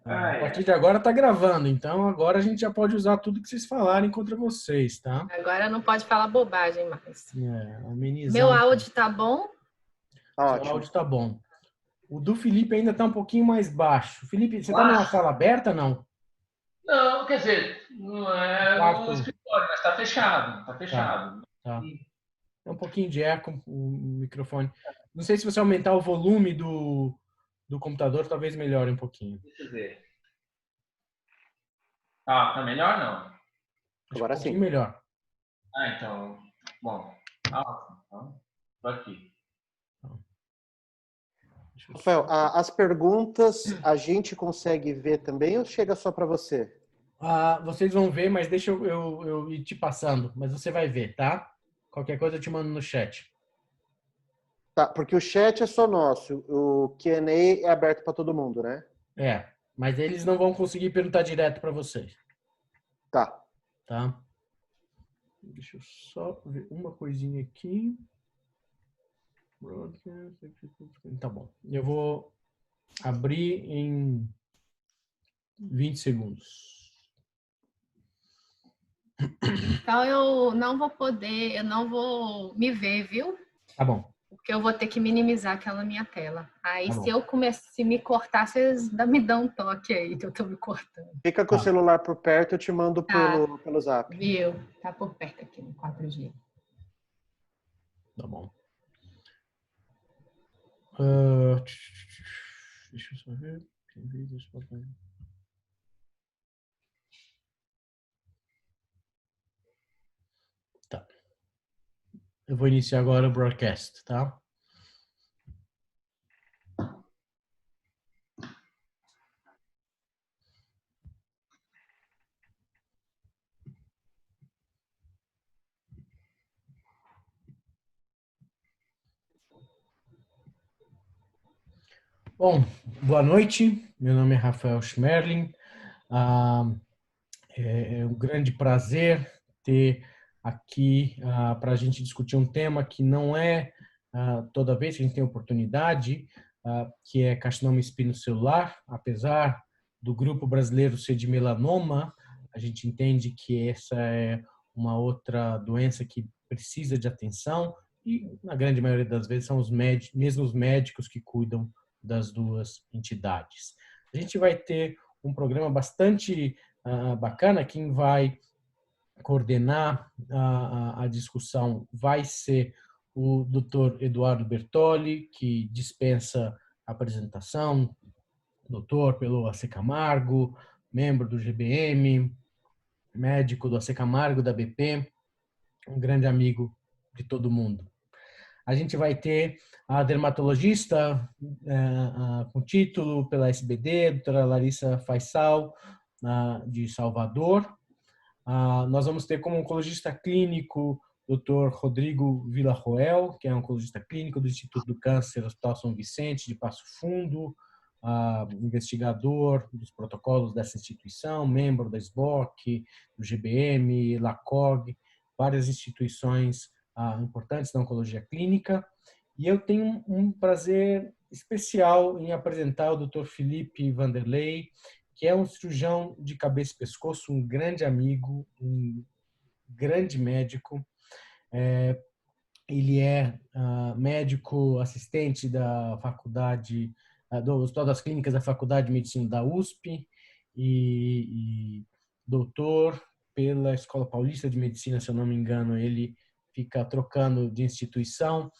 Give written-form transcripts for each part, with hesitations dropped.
A partir Ai. de agora tá gravando, então agora a gente já pode usar tudo que vocês falarem contra vocês, tá? Agora não pode falar bobagem mais. Amenizar Meu um pouco. áudio tá bom? Seu Ótimo. áudio tá bom. O do Felipe ainda tá um pouquinho mais baixo. Felipe, você tá numa Baixo? sala aberta, não? Não, quer dizer, não Um é no quarto. escritório, mas tá fechado. Tá Tá, fechado. tá. É um pouquinho de eco o microfone. Não sei se você aumentar o volume do computador, talvez melhore um pouquinho. Deixa eu ver. Ah, tá melhor não? Acho que Agora um pouquinho sim. melhor. Ah, então. Bom. Então, tô aqui. Deixa eu Rafael, só- as perguntas a gente consegue ver também ou chega só para você? Vocês vão ver, mas deixa eu ir te passando. Mas você vai ver, tá? Qualquer coisa eu te mando no chat. Tá, porque o chat é só nosso, o Q&A é aberto para todo mundo, né? Mas eles não vão conseguir perguntar direto para vocês, Tá. tá? Deixa eu só ver uma coisinha aqui. Tá bom. Eu vou abrir em 20 segundos. Então eu não vou me ver, viu? Tá bom. Porque eu vou ter que minimizar aquela minha tela. Aí Tá se bom. eu se me cortar, vocês me dão um toque aí que eu tô me cortando. Fica com o celular por perto, eu te mando pelo zap. Viu? Tá por perto aqui no 4G. Tá bom. Deixa eu só ver. Tá. Eu vou iniciar agora o broadcast, tá? Bom, boa noite. Meu nome é Rafael Schmerling. É um grande prazer ter aqui para a gente discutir um tema que não é toda vez que a gente tem oportunidade, que é carcinoma espinocelular. Apesar do grupo brasileiro ser de melanoma, a gente entende que essa é uma outra doença que precisa de atenção e, na grande maioria das vezes, são os mesmos médicos que cuidam das duas entidades. A gente vai ter um programa bastante bacana. Quem vai coordenar a discussão vai ser o Dr. Eduardo Bertoli, que dispensa apresentação, doutor pelo AC Camargo, membro do GBM, médico do AC Camargo, da BP, um grande amigo de todo mundo. A gente vai ter a dermatologista com título pela SBD, doutora Larissa Faisal, de Salvador. Nós vamos ter como oncologista clínico Dr. Rodrigo Villarroel, que é oncologista clínico do Instituto do Câncer Hospital São Vicente, de Passo Fundo, investigador dos protocolos dessa instituição, membro da SBOC, do GBM, LACOG, várias instituições importantes da oncologia clínica. E eu tenho um prazer especial em apresentar o Dr. Felipe Vanderlei, que é um cirurgião de cabeça e pescoço, um grande amigo, um grande médico. Ele é médico assistente da faculdade, do Hospital das Clínicas da Faculdade de Medicina da USP e doutor pela Escola Paulista de Medicina, se eu não me engano. Ele fica trocando de instituição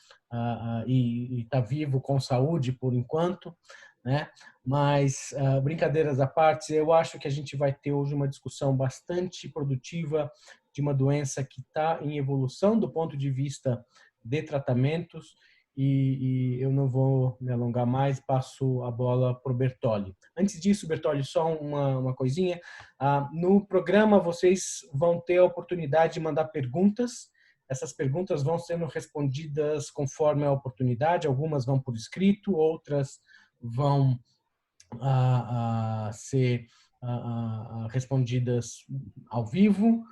e está vivo com saúde por enquanto, né? Mas, brincadeiras à parte, eu acho que a gente vai ter hoje uma discussão bastante produtiva de uma doença que está em evolução do ponto de vista de tratamentos, e eu não vou me alongar mais, passo a bola para o Bertoli. Antes disso, Bertoli, só uma coisinha. No programa, vocês vão ter a oportunidade de mandar perguntas. Essas perguntas vão sendo respondidas conforme a oportunidade. Algumas vão por escrito, outras vão ser respondidas ao vivo,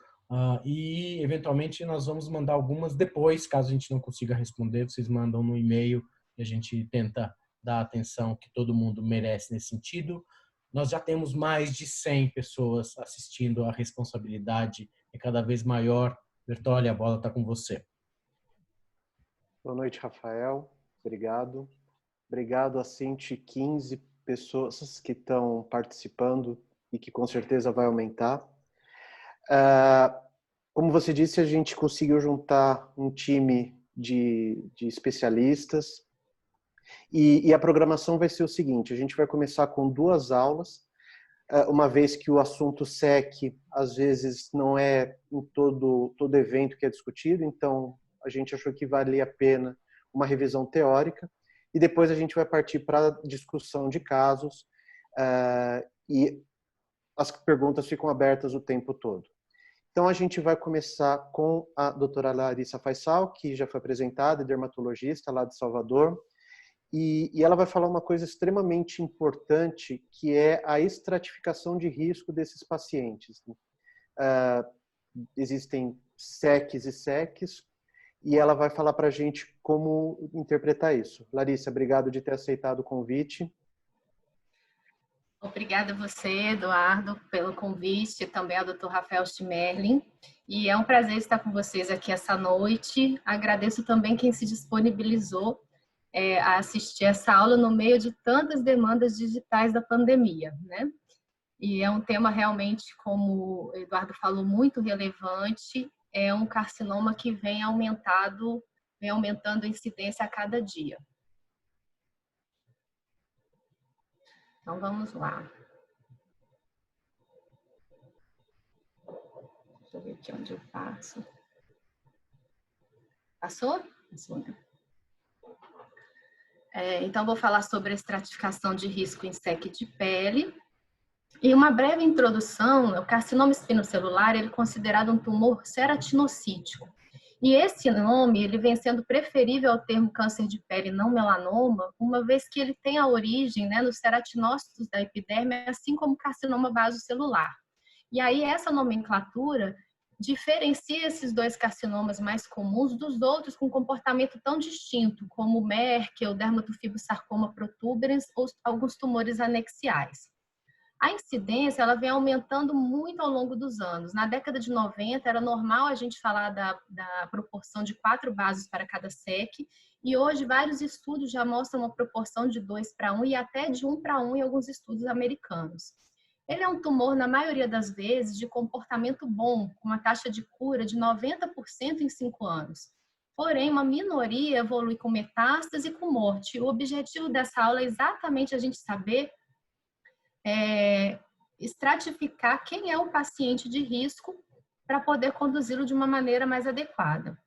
e eventualmente nós vamos mandar algumas depois, caso a gente não consiga responder, vocês mandam no e-mail e a gente tenta dar a atenção que todo mundo merece nesse sentido. nós já temos mais de 100 pessoas assistindo. A responsabilidade é cada vez maior. Bertolli, a bola está com você. Boa noite, Rafael. Obrigado. Obrigado a 115 pessoas que estão participando e que com certeza vai aumentar. Como você disse, a gente conseguiu juntar um time de especialistas e a programação vai ser o seguinte: a gente vai começar com 2 aulas, uma vez que o assunto SEC às vezes não é em todo evento que é discutido, então a gente achou que valia a pena uma revisão teórica e depois a gente vai partir para a discussão de casos e as perguntas ficam abertas o tempo todo. Então, a gente vai começar com a doutora Larissa Faisal, que já foi apresentada, dermatologista lá de Salvador, e ela vai falar uma coisa extremamente importante, que é a estratificação de risco desses pacientes. Existem SECs e SECs, e ela vai falar para a gente como interpretar isso. Larissa, obrigado de ter aceitado o convite. Obrigada a você, Eduardo, pelo convite, e também ao Dr. Rafael Schmerling. E é um prazer estar com vocês aqui essa noite. Agradeço também quem se disponibilizou a assistir essa aula no meio de tantas demandas digitais da pandemia, né? E é um tema realmente, como o Eduardo falou, muito relevante. É um carcinoma que vem aumentando a incidência a cada dia. Então, vamos lá. Deixa eu ver aqui onde eu passo. Passou? Passou, né? Então, vou falar sobre a estratificação de risco em SEC de pele. E uma breve introdução: o carcinoma espinocelular ele é considerado um tumor ceratinocítico. E esse nome ele vem sendo preferível ao termo câncer de pele não melanoma, uma vez que ele tem a origem, né, nos ceratinócitos da epiderme, assim como o carcinoma vasocelular. E aí essa nomenclatura diferencia esses 2 carcinomas mais comuns dos outros com comportamento tão distinto, como o Merkel, dermatofibrosarcoma protuberans ou alguns tumores anexiais. A incidência ela vem aumentando muito ao longo dos anos. Na década de 90, era normal a gente falar da proporção de 4 basos para cada SEC, e hoje vários estudos já mostram uma proporção de 2:1 e até de 1:1 em alguns estudos americanos. Ele é um tumor, na maioria das vezes, de comportamento bom, com uma taxa de cura de 90% em 5 anos. Porém, uma minoria evolui com metástase e com morte. O objetivo dessa aula é exatamente a gente saber estratificar quem é o paciente de risco para poder conduzi-lo de uma maneira mais adequada.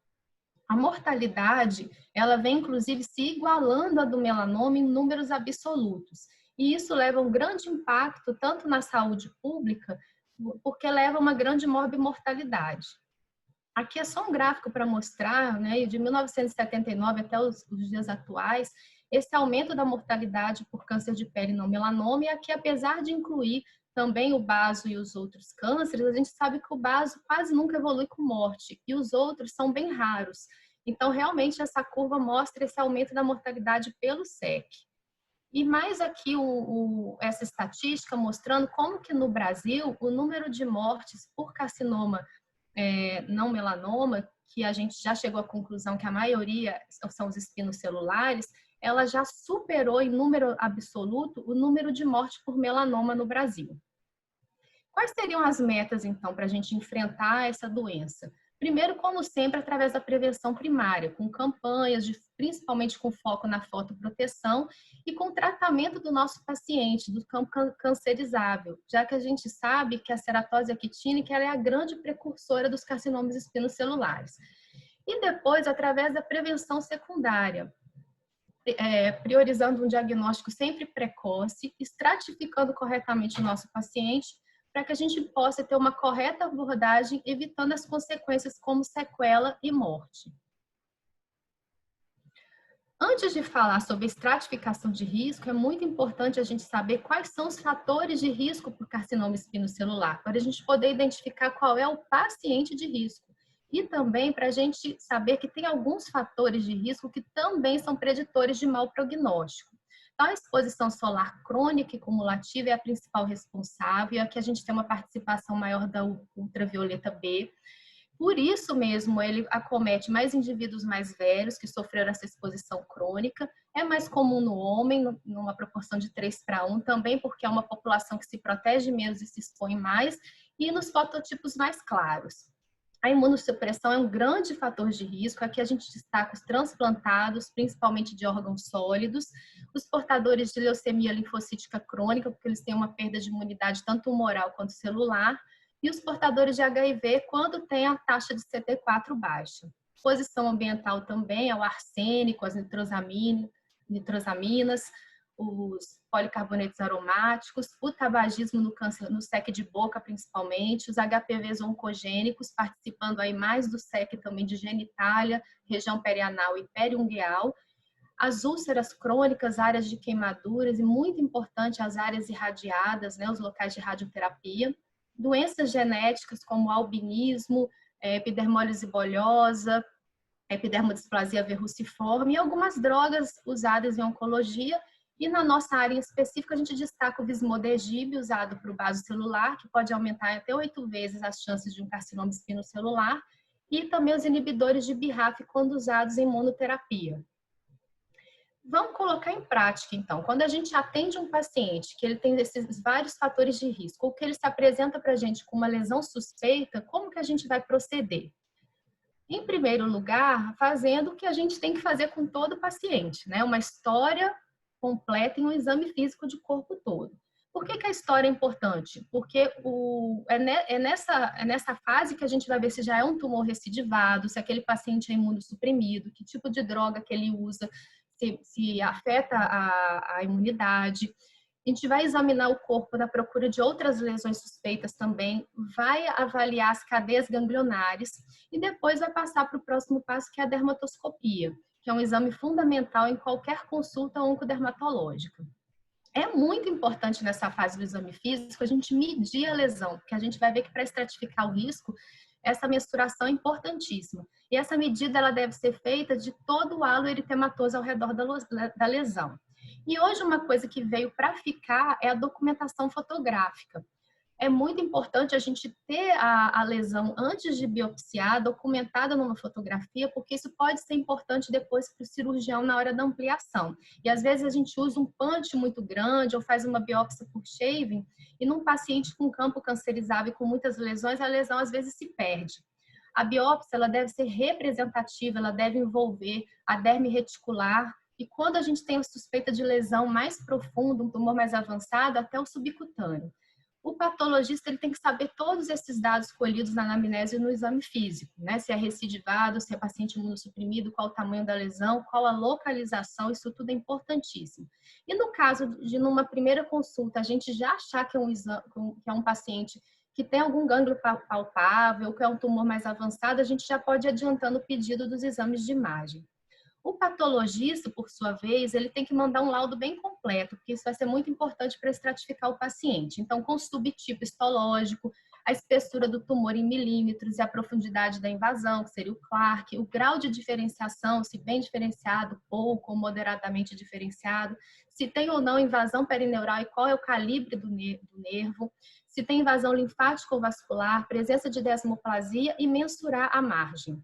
A mortalidade, ela vem inclusive se igualando à do melanoma em números absolutos. E isso leva a um grande impacto tanto na saúde pública, porque leva a uma grande morbimortalidade. Aqui é só um gráfico para mostrar, né, de 1979 até os dias atuais, esse aumento da mortalidade por câncer de pele não melanoma, e aqui, apesar de incluir também o baso e os outros cânceres, a gente sabe que o baso quase nunca evolui com morte, e os outros são bem raros. Então, realmente, essa curva mostra esse aumento da mortalidade pelo SEC. E mais aqui essa estatística mostrando como que no Brasil o número de mortes por carcinoma não melanoma, que a gente já chegou à conclusão que a maioria são os espinocelulares, ela já superou em número absoluto o número de mortes por melanoma no Brasil. Quais seriam as metas, então, para a gente enfrentar essa doença? Primeiro, como sempre, através da prevenção primária, com campanhas, principalmente com foco na fotoproteção e com tratamento do nosso paciente, do campo cancerizável, já que a gente sabe que a ceratose actínica ela é a grande precursora dos carcinomas espinocelulares. E depois, através da prevenção secundária, priorizando um diagnóstico sempre precoce, estratificando corretamente o nosso paciente, para que a gente possa ter uma correta abordagem, evitando as consequências como sequela e morte. Antes de falar sobre estratificação de risco, é muito importante a gente saber quais são os fatores de risco por carcinoma espinocelular, para a gente poder identificar qual é o paciente de risco. E também para a gente saber que tem alguns fatores de risco que também são preditores de mau prognóstico. Então, a exposição solar crônica e cumulativa é a principal responsável, aqui a gente tem uma participação maior da ultravioleta B. Por isso mesmo, ele acomete mais indivíduos mais velhos que sofreram essa exposição crônica. É mais comum no homem, numa proporção de 3:1, também porque é uma população que se protege menos e se expõe mais, e nos fototipos mais claros. A imunossupressão é um grande fator de risco. Aqui a gente destaca os transplantados, principalmente de órgãos sólidos, os portadores de leucemia linfocítica crônica, porque eles têm uma perda de imunidade tanto humoral quanto celular, e os portadores de HIV quando tem a taxa de CD4 baixa. Exposição ambiental também ao arsênico, as nitrosaminas, os policarbonetos aromáticos, o tabagismo no câncer, no SEC de boca principalmente, os HPVs oncogênicos, participando aí mais do SEC também de genitália, região perianal e periungueal, as úlceras crônicas, áreas de queimaduras e, muito importante, as áreas irradiadas, né, os locais de radioterapia, doenças genéticas como albinismo, epidermólise bolhosa, epidermodisplasia verruciforme e algumas drogas usadas em oncologia. E na nossa área específica, a gente destaca o vismodegib, usado para o vaso celular, que pode aumentar até 8 vezes as chances de um carcinoma espinocelular, e também os inibidores de BRAF quando usados em monoterapia. Vamos colocar em prática, então. Quando a gente atende um paciente que ele tem esses vários fatores de risco, ou que ele se apresenta para a gente com uma lesão suspeita, como que a gente vai proceder? Em primeiro lugar, fazendo o que a gente tem que fazer com todo paciente, né? Uma história completa e um exame físico de corpo todo. Por que a história é importante? Porque é nessa fase que a gente vai ver se já é um tumor recidivado, se aquele paciente é imunossuprimido, que tipo de droga que ele usa, se afeta a imunidade. A gente vai examinar o corpo na procura de outras lesões suspeitas também, vai avaliar as cadeias ganglionares e depois vai passar para o próximo passo, que é a dermatoscopia, que é um exame fundamental em qualquer consulta oncodermatológica. É muito importante nessa fase do exame físico a gente medir a lesão, porque a gente vai ver que para estratificar o risco, essa mensuração é importantíssima. E essa medida ela deve ser feita de todo o halo eritematoso ao redor da lesão. E hoje uma coisa que veio para ficar é a documentação fotográfica. É muito importante a gente ter a lesão antes de biopsiar, documentada numa fotografia, porque isso pode ser importante depois para o cirurgião na hora da ampliação. E às vezes a gente usa um punch muito grande ou faz uma biópsia por shaving, e num paciente com campo cancerizável e com muitas lesões, a lesão às vezes se perde. A biópsia ela deve ser representativa, ela deve envolver a derme reticular, e quando a gente tem a suspeita de lesão mais profunda, um tumor mais avançado, até o subcutâneo. O patologista ele tem que saber todos esses dados colhidos na anamnese e no exame físico, né? Se é recidivado, se é paciente imunossuprimido, qual o tamanho da lesão, qual a localização, isso tudo é importantíssimo. E no caso de numa primeira consulta, a gente já achar que é um paciente que tem algum gânglio palpável, que é um tumor mais avançado, a gente já pode ir adiantando o pedido dos exames de imagem. O patologista, por sua vez, ele tem que mandar um laudo bem completo, porque isso vai ser muito importante para estratificar o paciente. Então, com subtipo histológico, a espessura do tumor em milímetros e a profundidade da invasão, que seria o Clark, o grau de diferenciação, se bem diferenciado, pouco ou moderadamente diferenciado, se tem ou não invasão perineural e qual é o calibre do nervo, se tem invasão linfática ou vascular, presença de desmoplasia e mensurar a margem.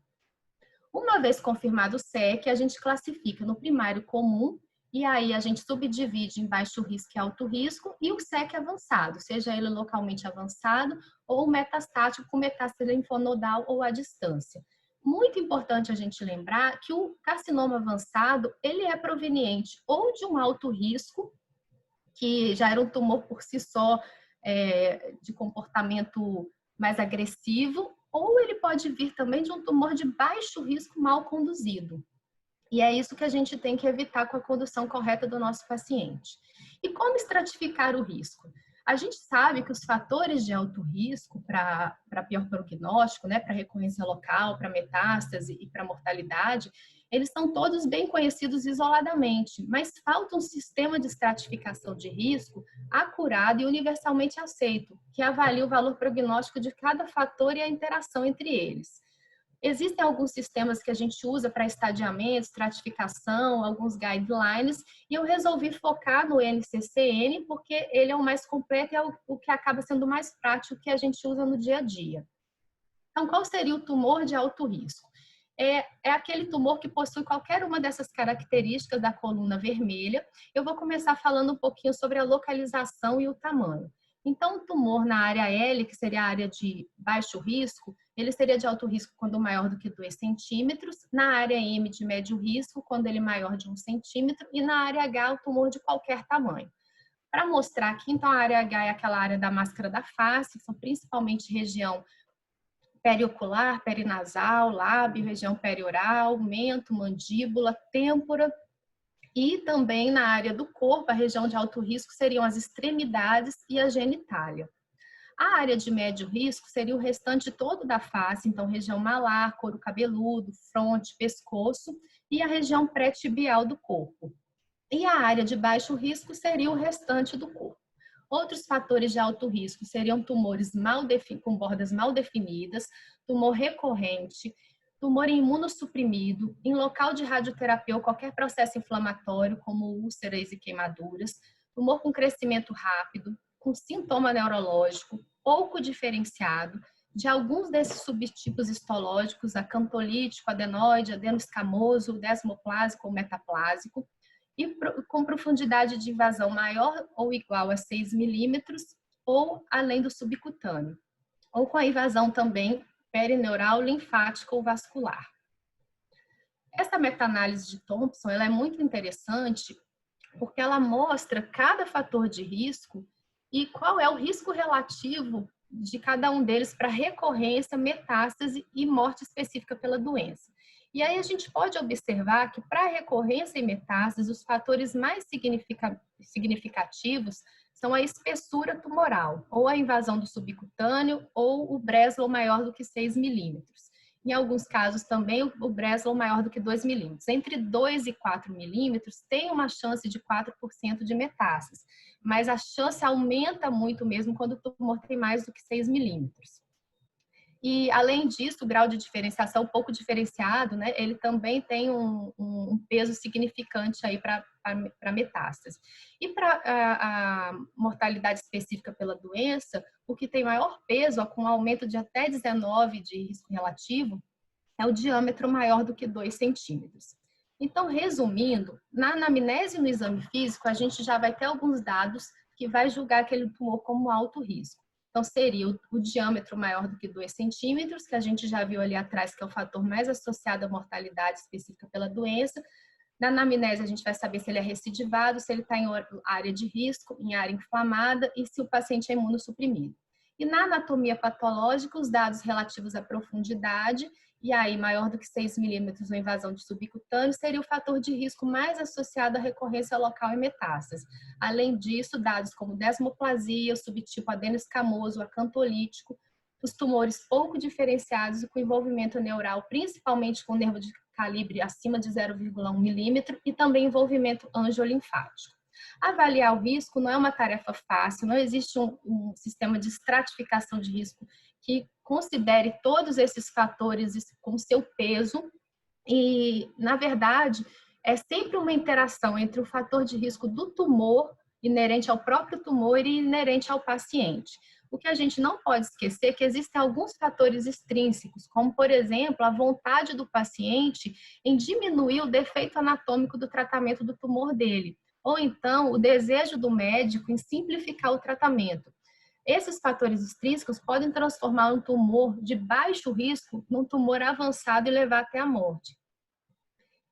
Uma vez confirmado o SEC, a gente classifica no primário comum, e aí a gente subdivide em baixo risco e alto risco, e o SEC avançado, seja ele localmente avançado ou metastático com metástase linfonodal ou à distância. Muito importante a gente lembrar que o carcinoma avançado, ele é proveniente ou de um alto risco, que já era um tumor por si só, de comportamento mais agressivo, ou ele pode vir também de um tumor de baixo risco mal conduzido. E é isso que a gente tem que evitar com a condução correta do nosso paciente. E como estratificar o risco? A gente sabe que os fatores de alto risco para pior prognóstico, né, para recorrência local, para metástase e para mortalidade, eles são todos bem conhecidos isoladamente, mas falta um sistema de estratificação de risco acurado e universalmente aceito, que avalie o valor prognóstico de cada fator e a interação entre eles. Existem alguns sistemas que a gente usa para estadiamento, estratificação, alguns guidelines, e eu resolvi focar no NCCN porque ele é o mais completo e é o que acaba sendo mais prático que a gente usa no dia a dia. Então, qual seria o tumor de alto risco? É aquele tumor que possui qualquer uma dessas características da coluna vermelha. Eu vou começar falando um pouquinho sobre a localização e o tamanho. Então, o tumor na área L, que seria a área de baixo risco, ele seria de alto risco quando maior do que 2 centímetros, na área M de médio risco, quando ele é maior de 1 centímetro, e na área H, o tumor de qualquer tamanho. Para mostrar aqui, então, a área H é aquela área da máscara da face, que são principalmente região periocular, perinasal, lábio, região perioral, mento, mandíbula, têmpora, e também na área do corpo, a região de alto risco seriam as extremidades e a genitália. A área de médio risco seria o restante todo da face, então região malar, couro cabeludo, fronte, pescoço e a região pré-tibial do corpo. E a área de baixo risco seria o restante do corpo. Outros fatores de alto risco seriam tumores com bordas mal definidas, tumor recorrente, tumor imunossuprimido, em local de radioterapia ou qualquer processo inflamatório, como úlceras e queimaduras, tumor com crescimento rápido, com sintoma neurológico, pouco diferenciado, de alguns desses subtipos histológicos, acantolítico, adenoide, adenoescamoso, desmoplásico ou metaplásico, e com profundidade de invasão maior ou igual a 6 milímetros ou além do subcutâneo, ou com a invasão também perineural, linfática ou vascular. Essa meta-análise de Thompson ela é muito interessante porque ela mostra cada fator de risco e qual é o risco relativo de cada um deles para recorrência, metástase e morte específica pela doença. E aí a gente pode observar que para recorrência e metástase, os fatores mais significativos são a espessura tumoral, ou a invasão do subcutâneo, ou o Breslow maior do que 6 milímetros. Em alguns casos também o Breslow maior do que 2 milímetros. Entre 2 e 4 milímetros tem uma chance de 4% de metástase, mas a chance aumenta muito mesmo quando o tumor tem mais do que 6 milímetros. E, além disso, o grau de diferenciação pouco diferenciado, né, ele também tem um peso significante aí para metástase. E para a mortalidade específica pela doença, o que tem maior peso, com um aumento de até 19 de risco relativo, é o diâmetro maior do que 2 centímetros. Então, resumindo, na anamnese e no exame físico, a gente já vai ter alguns dados que vai julgar aquele tumor como alto risco. Então, seria o diâmetro maior do que 2 centímetros, que a gente já viu ali atrás, que é o fator mais associado à mortalidade específica pela doença. Na anamnese, a gente vai saber se ele é recidivado, se ele está em área de risco, em área inflamada e se o paciente é imunossuprimido. E na anatomia patológica, os dados relativos à profundidade, e aí maior do que 6 milímetros ou invasão de subcutâneo, seria o fator de risco mais associado à recorrência local e metástase. Além disso, dados como desmoplasia, o subtipo adenoescamoso, acantolítico, os tumores pouco diferenciados e com envolvimento neural, principalmente com nervo de calibre acima de 0,1 milímetro e também envolvimento angiolinfático. Avaliar o risco não é uma tarefa fácil, não existe um sistema de estratificação de risco que considere todos esses fatores com seu peso e, na verdade, é sempre uma interação entre o fator de risco do tumor, inerente ao próprio tumor e inerente ao paciente. O que a gente não pode esquecer é que existem alguns fatores extrínsecos, como, por exemplo, a vontade do paciente em diminuir o defeito anatômico do tratamento do tumor dele, ou então o desejo do médico em simplificar o tratamento. Esses fatores extrínsecos podem transformar um tumor de baixo risco num tumor avançado e levar até a morte.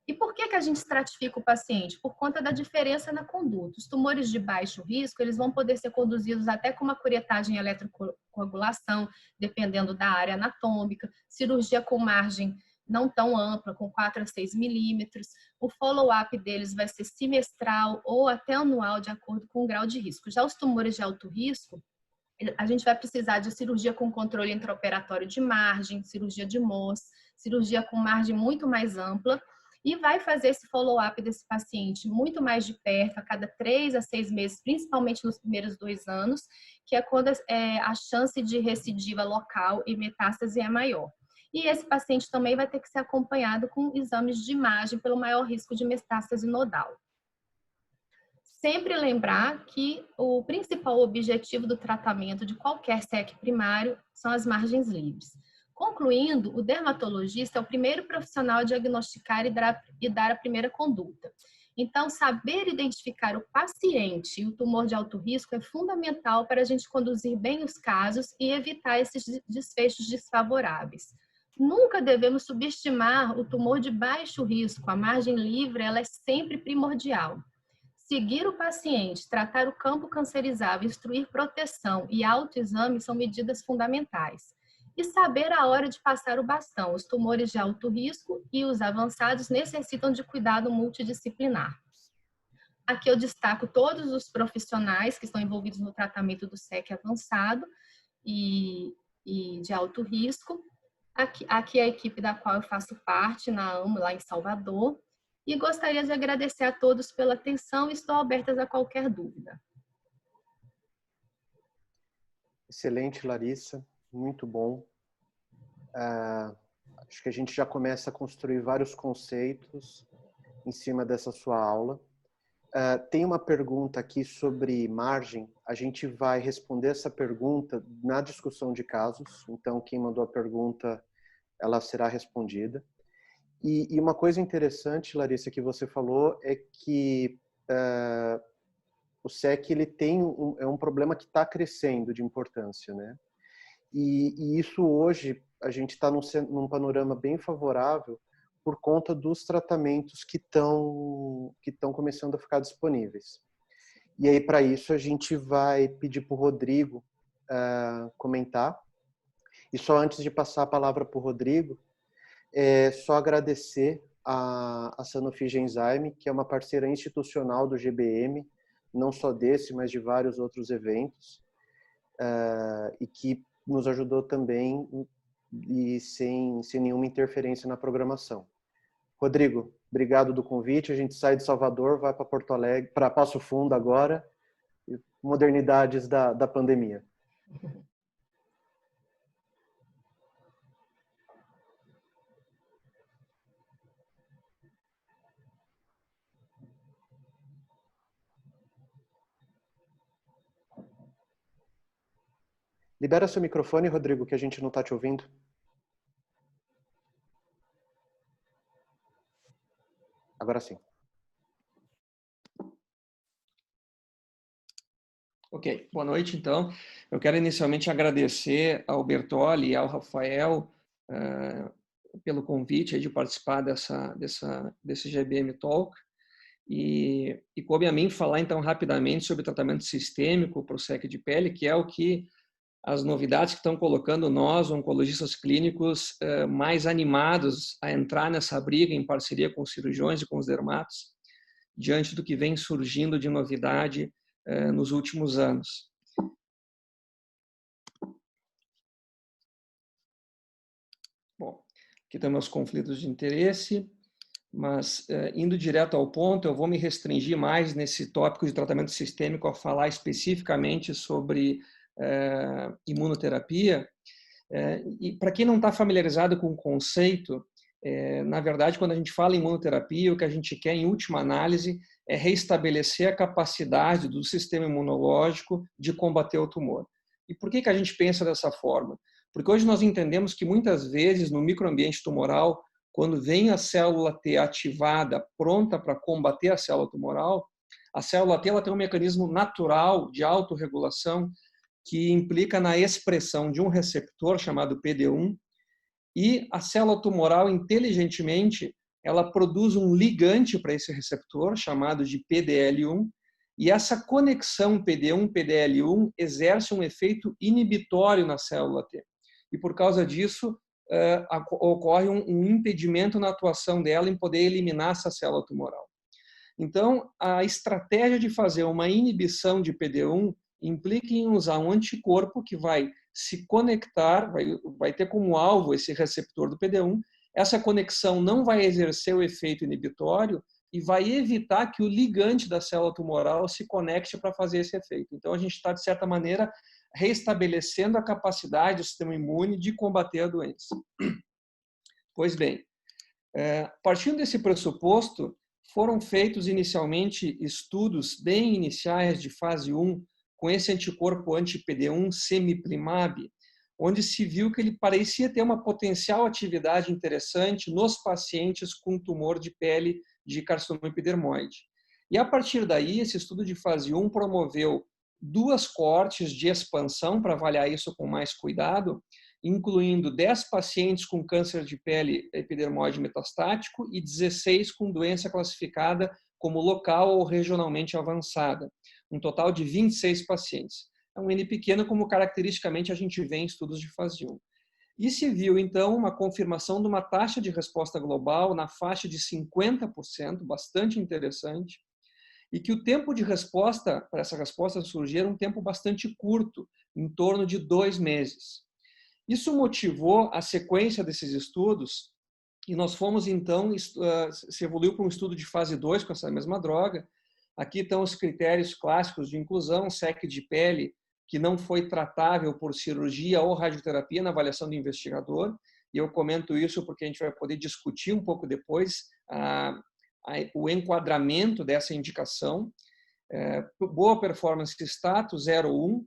E por que a gente estratifica o paciente? Por conta da diferença na conduta. Os tumores de baixo risco, eles vão poder ser conduzidos até com uma curetagem eletrocoagulação, dependendo da área anatômica, cirurgia com margem não tão ampla, com 4 a 6 milímetros. O follow-up deles vai ser semestral ou até anual, de acordo com o grau de risco. Já os tumores de alto risco, a gente vai precisar de cirurgia com controle intraoperatório de margem, cirurgia de Mohs, cirurgia com margem muito mais ampla, e vai fazer esse follow-up desse paciente muito mais de perto, a cada 3 a 6 meses, principalmente nos primeiros 2 anos, que é quando a chance de recidiva local e metástase é maior. E esse paciente também vai ter que ser acompanhado com exames de imagem pelo maior risco de metástase nodal. Sempre lembrar que o principal objetivo do tratamento de qualquer SEC primário são as margens livres. Concluindo, o dermatologista é o primeiro profissional a diagnosticar e dar a primeira conduta. Então, saber identificar o paciente e o tumor de alto risco é fundamental para a gente conduzir bem os casos e evitar esses desfechos desfavoráveis. Nunca devemos subestimar o tumor de baixo risco. A margem livre ela é sempre primordial. Seguir o paciente, tratar o campo cancerizável, instruir proteção e autoexame são medidas fundamentais. E saber a hora de passar o bastão. Os tumores de alto risco e os avançados necessitam de cuidado multidisciplinar. Aqui eu destaco todos os profissionais que estão envolvidos no tratamento do SEC avançado e de alto risco. Aqui é a equipe da qual eu faço parte, na AMO, lá em Salvador. E gostaria de agradecer a todos pela atenção e estou abertas a qualquer dúvida. Excelente, Larissa. Muito bom. Acho que a gente já começa a construir vários conceitos em cima dessa sua aula. Tem uma pergunta aqui sobre margem. A gente vai responder essa pergunta na discussão de casos. Então, quem mandou a pergunta, ela será respondida. E uma coisa interessante, Larissa, que você falou é que o SEC ele tem é um problema que está crescendo de importância, né? E isso hoje a gente está num panorama bem favorável por conta dos tratamentos que estão começando a ficar disponíveis. E aí para isso a gente vai pedir para o Rodrigo comentar. E só antes de passar a palavra para o Rodrigo, só agradecer a Sanofi Genzyme, que é uma parceira institucional do GBM, não só desse, mas de vários outros eventos, e que nos ajudou também e sem nenhuma interferência na programação. Rodrigo, obrigado do convite. A gente sai de Salvador, vai para Porto Alegre, para Passo Fundo agora, modernidades da pandemia. Libera seu microfone, Rodrigo, que a gente não está te ouvindo. Agora sim. Ok, boa noite, então. Eu quero inicialmente agradecer ao Bertoli e ao Rafael pelo convite de participar desse GBM Talk. E coube a mim falar, então, rapidamente sobre tratamento sistêmico para o SEC de pele, que é o que as novidades que estão colocando nós, oncologistas clínicos, mais animados a entrar nessa briga em parceria com os cirurgiões e com os dermatos, diante do que vem surgindo de novidade nos últimos anos. Bom, aqui estão meus conflitos de interesse, mas indo direto ao ponto, eu vou me restringir mais nesse tópico de tratamento sistêmico a falar especificamente sobre imunoterapia. E para quem não está familiarizado com o conceito, na verdade, quando a gente fala em imunoterapia, o que a gente quer, em última análise, é reestabelecer a capacidade do sistema imunológico de combater o tumor. E por que a gente pensa dessa forma? Porque hoje nós entendemos que muitas vezes no microambiente tumoral, quando vem a célula T ativada, pronta para combater a célula tumoral, a célula T ela tem um mecanismo natural de autorregulação que implica na expressão de um receptor chamado PD-1, e a célula tumoral, inteligentemente, ela produz um ligante para esse receptor, chamado de PDL1, e essa conexão PD1-PDL1 exerce um efeito inibitório na célula T. E por causa disso, ocorre um impedimento na atuação dela em poder eliminar essa célula tumoral. Então, a estratégia de fazer uma inibição de PD1 implica em usar um anticorpo que vai se conectar, vai ter como alvo esse receptor do PD1. Essa conexão não vai exercer o efeito inibitório e vai evitar que o ligante da célula tumoral se conecte para fazer esse efeito. Então, a gente está, de certa maneira, restabelecendo a capacidade do sistema imune de combater a doença. Pois bem, partindo desse pressuposto, foram feitos inicialmente estudos bem iniciais de fase 1 com esse anticorpo anti-PD1 semiplimab, onde se viu que ele parecia ter uma potencial atividade interessante nos pacientes com tumor de pele de carcinoma epidermoide. E a partir daí, esse estudo de fase 1 promoveu 2 coortes de expansão para avaliar isso com mais cuidado, incluindo 10 pacientes com câncer de pele epidermoide metastático e 16 com doença classificada como local ou regionalmente avançada, um total de 26 pacientes. É um N pequeno, como caracteristicamente a gente vê em estudos de fase 1. E se viu, então, uma confirmação de uma taxa de resposta global na faixa de 50%, bastante interessante, e que o tempo de resposta, para essa resposta surgir, era um tempo bastante curto, em torno de 2 meses. Isso motivou a sequência desses estudos e nós fomos, então, se evoluiu para um estudo de fase 2 com essa mesma droga. Aqui estão os critérios clássicos de inclusão, SEC de pele, que não foi tratável por cirurgia ou radioterapia na avaliação do investigador. E eu comento isso porque a gente vai poder discutir um pouco depois o enquadramento dessa indicação. Boa performance status 0,1.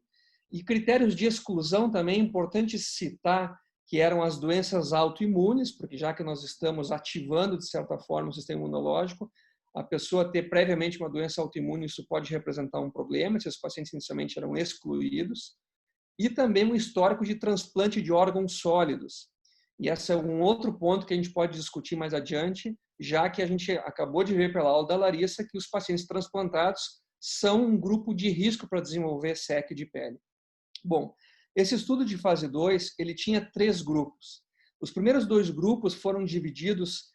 E critérios de exclusão também é importante citar que eram as doenças autoimunes, porque já que nós estamos ativando, de certa forma, o sistema imunológico, a pessoa ter previamente uma doença autoimune, isso pode representar um problema, esses pacientes inicialmente eram excluídos. E também um histórico de transplante de órgãos sólidos. E esse é um outro ponto que a gente pode discutir mais adiante, já que a gente acabou de ver pela aula da Larissa que os pacientes transplantados são um grupo de risco para desenvolver SEC de pele. Bom, esse estudo de fase 2, ele tinha 3 grupos. Os primeiros 2 grupos foram divididos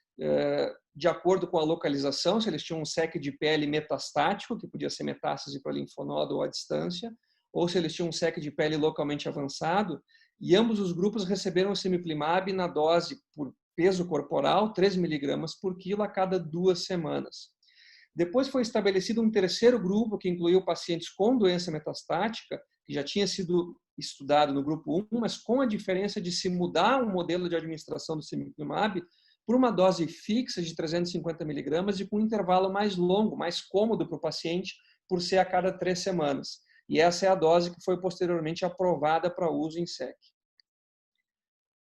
de acordo com a localização, se eles tinham um SEC de pele metastático, que podia ser metástase para linfonodo ou à distância, ou se eles tinham um SEC de pele localmente avançado, e ambos os grupos receberam o semiplimab na dose por peso corporal, 3 miligramas por quilo a cada 2 semanas. Depois foi estabelecido um terceiro grupo, que incluiu pacientes com doença metastática, que já tinha sido estudado no grupo 1, mas com a diferença de se mudar o modelo de administração do semiplimab por uma dose fixa de 350 miligramas e com um intervalo mais longo, mais cômodo para o paciente, por ser a cada 3 semanas. E essa é a dose que foi posteriormente aprovada para uso em SEC.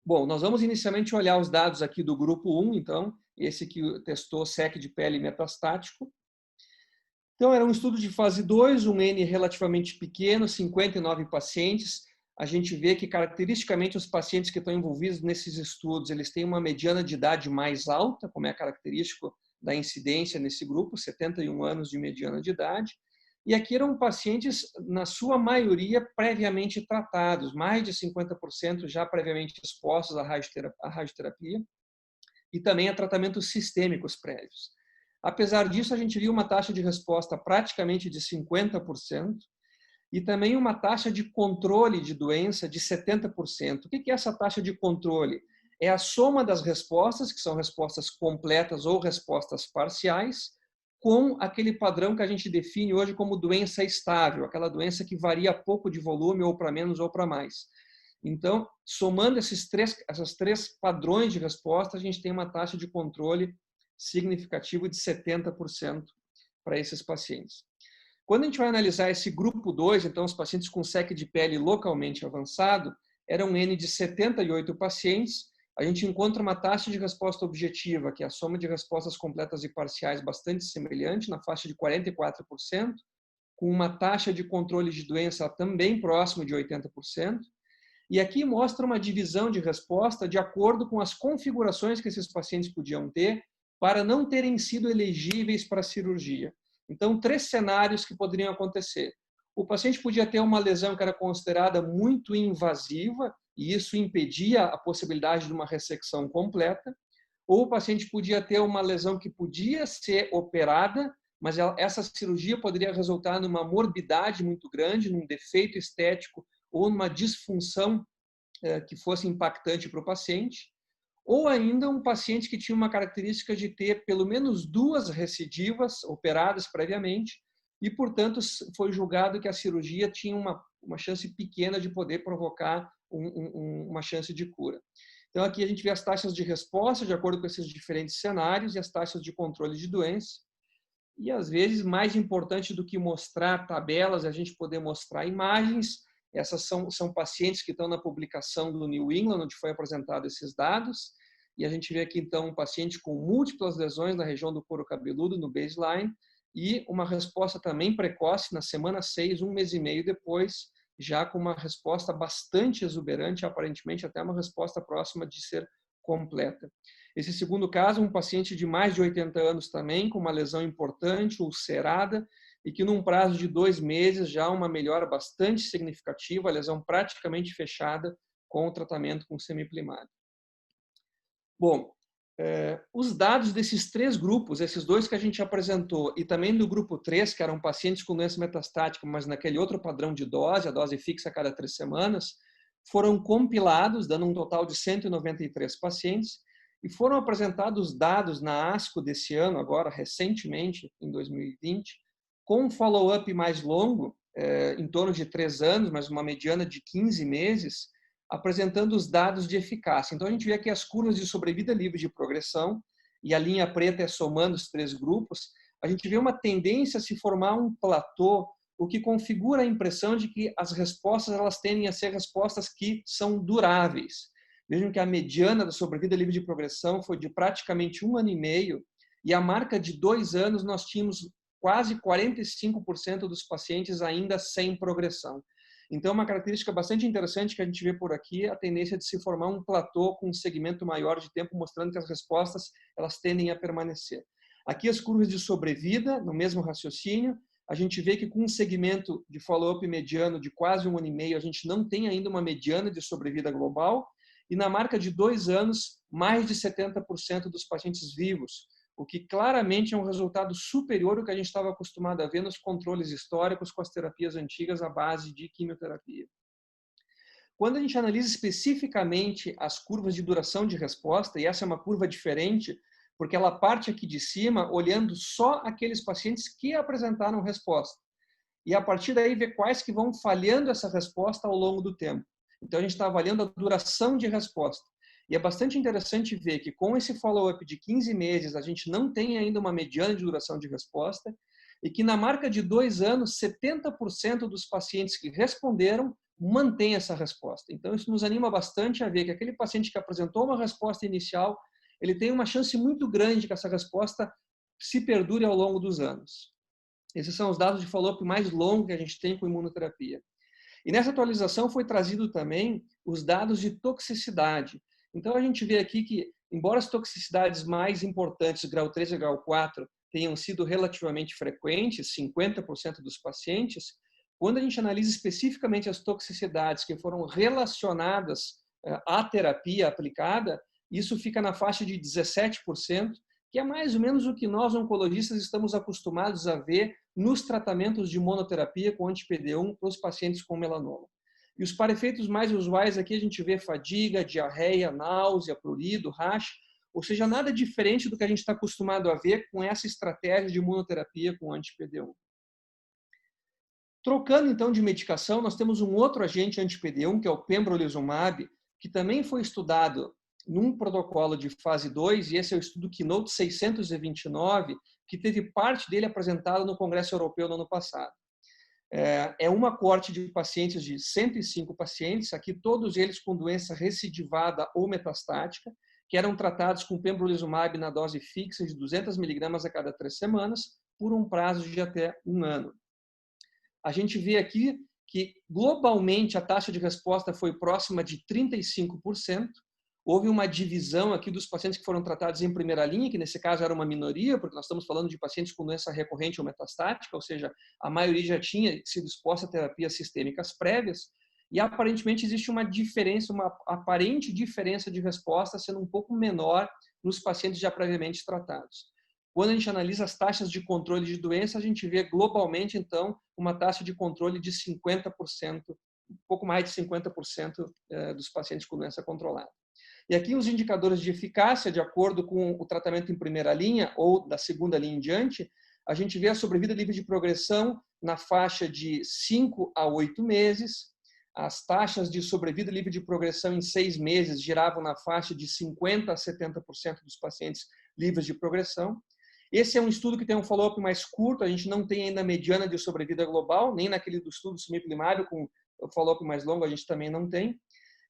Bom, nós vamos inicialmente olhar os dados aqui do grupo 1, então, esse que testou SEC de pele metastático. Então, era um estudo de fase 2, um N relativamente pequeno, 59 pacientes. A gente vê que, caracteristicamente, os pacientes que estão envolvidos nesses estudos, eles têm uma mediana de idade mais alta, como é característico da incidência nesse grupo, 71 anos de mediana de idade. E aqui eram pacientes, na sua maioria, previamente tratados, mais de 50% já previamente expostos à radioterapia e também a tratamentos sistêmicos prévios. Apesar disso, a gente viu uma taxa de resposta praticamente de 50% e também uma taxa de controle de doença de 70%. O que é essa taxa de controle? É a soma das respostas, que são respostas completas ou respostas parciais, com aquele padrão que a gente define hoje como doença estável, aquela doença que varia pouco de volume, ou para menos ou para mais. Então, somando essas três padrões de resposta, a gente tem uma taxa de controle significativo de 70% para esses pacientes. Quando a gente vai analisar esse grupo 2, então os pacientes com SEC de pele localmente avançado, era um N de 78 pacientes, a gente encontra uma taxa de resposta objetiva, que é a soma de respostas completas e parciais bastante semelhante, na faixa de 44%, com uma taxa de controle de doença também próximo de 80%, e aqui mostra uma divisão de resposta de acordo com as configurações que esses pacientes podiam ter para não terem sido elegíveis para a cirurgia. Então, 3 cenários que poderiam acontecer. O paciente podia ter uma lesão que era considerada muito invasiva, e isso impedia a possibilidade de uma ressecção completa, ou o paciente podia ter uma lesão que podia ser operada, mas essa cirurgia poderia resultar numa morbidade muito grande, num defeito estético ou numa disfunção que fosse impactante para o paciente, ou ainda um paciente que tinha uma característica de ter pelo menos 2 recidivas operadas previamente e, portanto, foi julgado que a cirurgia tinha uma chance pequena de poder provocar uma chance de cura. Então, aqui a gente vê as taxas de resposta de acordo com esses diferentes cenários e as taxas de controle de doença. E, às vezes, mais importante do que mostrar tabelas, é a gente poder mostrar imagens. Essas são pacientes que estão na publicação do New England, onde foi apresentado esses dados. E a gente vê aqui, então, um paciente com múltiplas lesões na região do couro cabeludo, no baseline, e uma resposta também precoce na semana 6, um mês e meio depois, já com uma resposta bastante exuberante, aparentemente até uma resposta próxima de ser completa. Esse segundo caso, um paciente de mais de 80 anos também, com uma lesão importante, ulcerada, e que num prazo de 2 meses já uma melhora bastante significativa, a lesão praticamente fechada com o tratamento com semiprimário. Bom, os dados desses 3 grupos, esses 2 que a gente apresentou, e também do grupo 3, que eram pacientes com doença metastática, mas naquele outro padrão de dose, a dose fixa a cada 3 semanas, foram compilados, dando um total de 193 pacientes, e foram apresentados dados na ASCO desse ano, agora recentemente, em 2020, com um follow-up mais longo, em torno de 3 anos, mas uma mediana de 15 meses, apresentando os dados de eficácia. Então, a gente vê aqui as curvas de sobrevida livre de progressão, e a linha preta é somando os 3 grupos. A gente vê uma tendência a se formar um platô, o que configura a impressão de que as respostas elas tendem a ser respostas que são duráveis. Vejam que a mediana da sobrevida livre de progressão foi de praticamente 1 ano e meio, e a marca de 2 anos nós tínhamos quase 45% dos pacientes ainda sem progressão. Então, uma característica bastante interessante que a gente vê por aqui é a tendência de se formar um platô com um segmento maior de tempo, mostrando que as respostas elas tendem a permanecer. Aqui as curvas de sobrevida, no mesmo raciocínio, a gente vê que com um segmento de follow-up mediano de quase 1 ano e meio, a gente não tem ainda uma mediana de sobrevida global, e na marca de 2 anos, mais de 70% dos pacientes vivos, o que claramente é um resultado superior ao que a gente estava acostumado a ver nos controles históricos com as terapias antigas à base de quimioterapia. Quando a gente analisa especificamente as curvas de duração de resposta, e essa é uma curva diferente, porque ela parte aqui de cima, olhando só aqueles pacientes que apresentaram resposta. E a partir daí ver quais que vão falhando essa resposta ao longo do tempo. Então a gente está avaliando a duração de resposta. E é bastante interessante ver que com esse follow-up de 15 meses, a gente não tem ainda uma mediana de duração de resposta e que na marca de 2 anos, 70% dos pacientes que responderam mantém essa resposta. Então, isso nos anima bastante a ver que aquele paciente que apresentou uma resposta inicial, ele tem uma chance muito grande que essa resposta se perdure ao longo dos anos. Esses são os dados de follow-up mais longo que a gente tem com imunoterapia. E nessa atualização foi trazido também os dados de toxicidade. Então, a gente vê aqui que, embora as toxicidades mais importantes, grau 3 e grau 4, tenham sido relativamente frequentes, 50% dos pacientes, quando a gente analisa especificamente as toxicidades que foram relacionadas à terapia aplicada, isso fica na faixa de 17%, que é mais ou menos o que nós, oncologistas, estamos acostumados a ver nos tratamentos de monoterapia com anti-PD1 para os pacientes com melanoma. E os para-efeitos mais usuais aqui a gente vê fadiga, diarreia, náusea, prurido, rash, ou seja, nada diferente do que a gente está acostumado a ver com essa estratégia de imunoterapia com anti-PD1. Trocando então de medicação, nós temos um outro agente anti-PD1, que é o pembrolizumab, que também foi estudado num protocolo de fase 2, e esse é o estudo Keynote 629, que teve parte dele apresentada no Congresso Europeu no ano passado. É uma coorte de pacientes de 105 pacientes, aqui todos eles com doença recidivada ou metastática, que eram tratados com pembrolizumab na dose fixa de 200 mg a cada 3 semanas, por um prazo de até 1 ano. A gente vê aqui que, globalmente, a taxa de resposta foi próxima de 35%. Houve uma divisão aqui dos pacientes que foram tratados em primeira linha, que nesse caso era uma minoria, porque nós estamos falando de pacientes com doença recorrente ou metastática, ou seja, a maioria já tinha sido exposta a terapias sistêmicas prévias, e aparentemente existe uma diferença, uma aparente diferença de resposta sendo um pouco menor nos pacientes já previamente tratados. Quando a gente analisa as taxas de controle de doença, a gente vê globalmente, então, uma taxa de controle de 50%, um pouco mais de 50% dos pacientes com doença controlada. E aqui os indicadores de eficácia, de acordo com o tratamento em primeira linha ou da segunda linha em diante, a gente vê a sobrevida livre de progressão na faixa de 5 a 8 meses, as taxas de sobrevida livre de progressão em 6 meses giravam na faixa de 50% a 70% dos pacientes livres de progressão. Esse é um estudo que tem um follow-up mais curto, a gente não tem ainda a mediana de sobrevida global, nem naquele do estudo cemiplimab, com o follow-up mais longo a gente também não tem.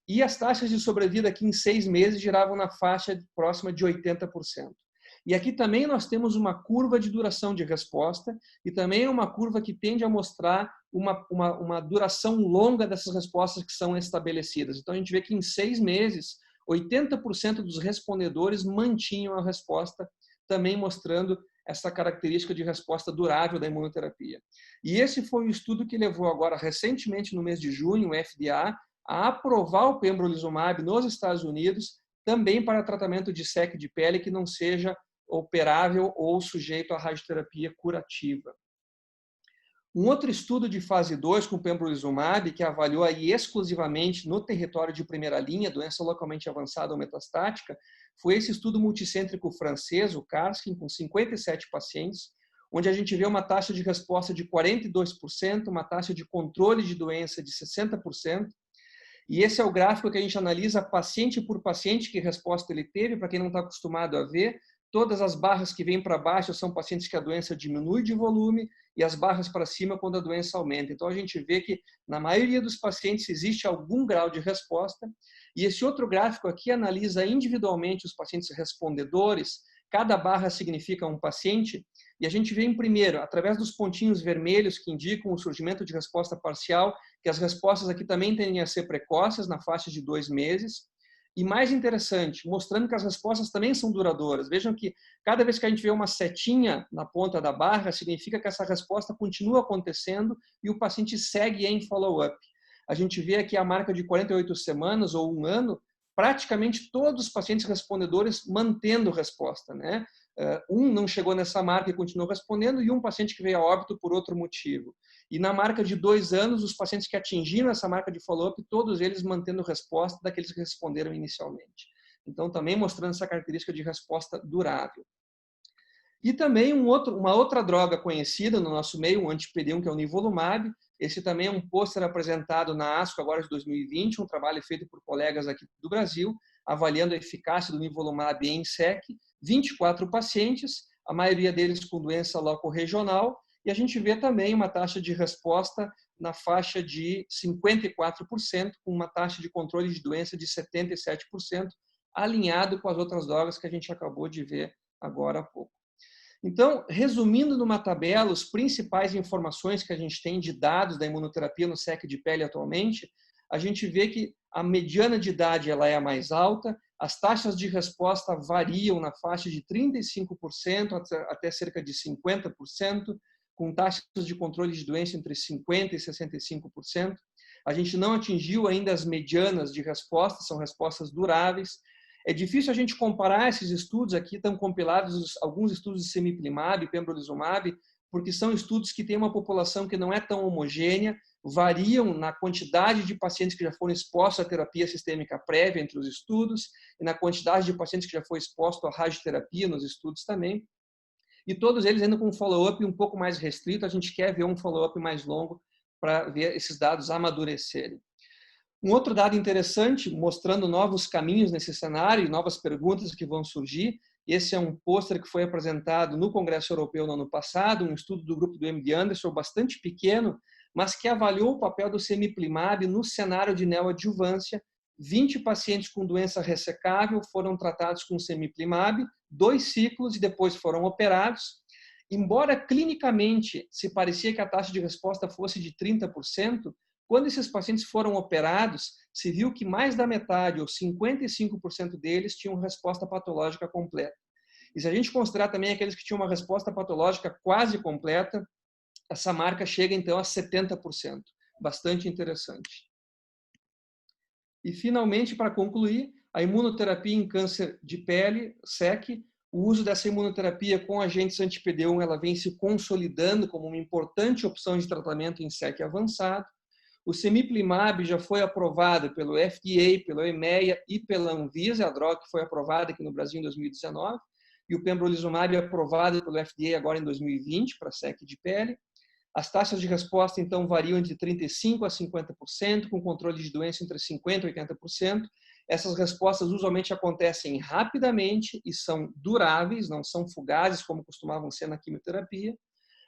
E as taxas de sobrevida aqui em 6 meses giravam na faixa próxima de 80%. E aqui também nós temos uma curva de duração de resposta e também uma curva que tende a mostrar uma duração longa dessas respostas que são estabelecidas. Então, a gente vê que em 6 meses, 80% dos respondedores mantinham a resposta, também mostrando essa característica de resposta durável da imunoterapia. E esse foi o estudo que levou agora, recentemente, no mês de junho, o FDA, a aprovar o pembrolizumab nos Estados Unidos, também para tratamento de SEC de pele que não seja operável ou sujeito à radioterapia curativa. Um outro estudo de fase 2 com pembrolizumab, que avaliou aí exclusivamente no território de primeira linha, doença localmente avançada ou metastática, foi esse estudo multicêntrico francês, o CARSKIN, com 57 pacientes, onde a gente vê uma taxa de resposta de 42%, uma taxa de controle de doença de 60%, e esse é o gráfico que a gente analisa paciente por paciente, que resposta ele teve, para quem não está acostumado a ver. Todas as barras que vêm para baixo são pacientes que a doença diminui de volume e as barras para cima quando a doença aumenta. Então, a gente vê que, na maioria dos pacientes, existe algum grau de resposta. E esse outro gráfico aqui analisa individualmente os pacientes respondedores. Cada barra significa um paciente. E a gente vê, em primeiro, através dos pontinhos vermelhos que indicam o surgimento de resposta parcial, que as respostas aqui também tendem a ser precoces, na faixa de 2 meses. E mais interessante, mostrando que as respostas também são duradouras. Vejam que cada vez que a gente vê uma setinha na ponta da barra, significa que essa resposta continua acontecendo e o paciente segue em follow-up. A gente vê aqui a marca de 48 semanas ou 1 ano, praticamente todos os pacientes respondedores mantendo resposta, né? Um não chegou nessa marca e continuou respondendo, e um paciente que veio a óbito por outro motivo. E na marca de 2 anos, os pacientes que atingiram essa marca de follow-up, todos eles mantendo resposta daqueles que responderam inicialmente. Então, também mostrando essa característica de resposta durável. E também uma outra droga conhecida no nosso meio, um anti-PD1, que é o nivolumab. Esse também é um pôster apresentado na ASCO agora de 2020, um trabalho feito por colegas aqui do Brasil, avaliando a eficácia do nivolumab em SEC, 24 pacientes, a maioria deles com doença loco-regional, e a gente vê também uma taxa de resposta na faixa de 54%, com uma taxa de controle de doença de 77%, alinhado com as outras drogas que a gente acabou de ver agora há pouco. Então, resumindo numa tabela, as principais informações que a gente tem de dados da imunoterapia no SEC de pele atualmente, a gente vê que a mediana de idade ela é a mais alta, as taxas de resposta variam na faixa de 35% até cerca de 50%, com taxas de controle de doença entre 50% e 65%. A gente não atingiu ainda as medianas de resposta, são respostas duráveis. É difícil a gente comparar esses estudos aqui, estão compilados alguns estudos de cemiplimab e pembrolizumab, porque são estudos que têm uma população que não é tão homogênea, variam na quantidade de pacientes que já foram expostos à terapia sistêmica prévia entre os estudos e na quantidade de pacientes que já foi exposto à radioterapia nos estudos também. E todos eles ainda com um follow-up um pouco mais restrito, a gente quer ver um follow-up mais longo para ver esses dados amadurecerem. Um outro dado interessante, mostrando novos caminhos nesse cenário e novas perguntas que vão surgir, esse é um pôster que foi apresentado no Congresso Europeu no ano passado, um estudo do grupo do MD Anderson, bastante pequeno, mas que avaliou o papel do cemiplimab no cenário de neoadjuvância. 20 pacientes com doença ressecável foram tratados com cemiplimab, 2 ciclos e depois foram operados. Embora clinicamente se parecia que a taxa de resposta fosse de 30%, quando esses pacientes foram operados, se viu que mais da metade, ou 55% deles, tinham resposta patológica completa. E se a gente considerar também aqueles que tinham uma resposta patológica quase completa, essa marca chega então a 70%. Bastante interessante. E finalmente, para concluir, a imunoterapia em câncer de pele, SEC, o uso dessa imunoterapia com agentes anti-PD1, ela vem se consolidando como uma importante opção de tratamento em SEC avançado. O cemiplimab já foi aprovado pelo FDA, pela EMEA e pela Anvisa, a droga que foi aprovada aqui no Brasil em 2019, e o pembrolizumab é aprovado pelo FDA agora em 2020 para SEC de pele. As taxas de resposta, então, variam entre 35% a 50%, com controle de doença entre 50% e 80%. Essas respostas usualmente acontecem rapidamente e são duráveis, não são fugazes, como costumavam ser na quimioterapia.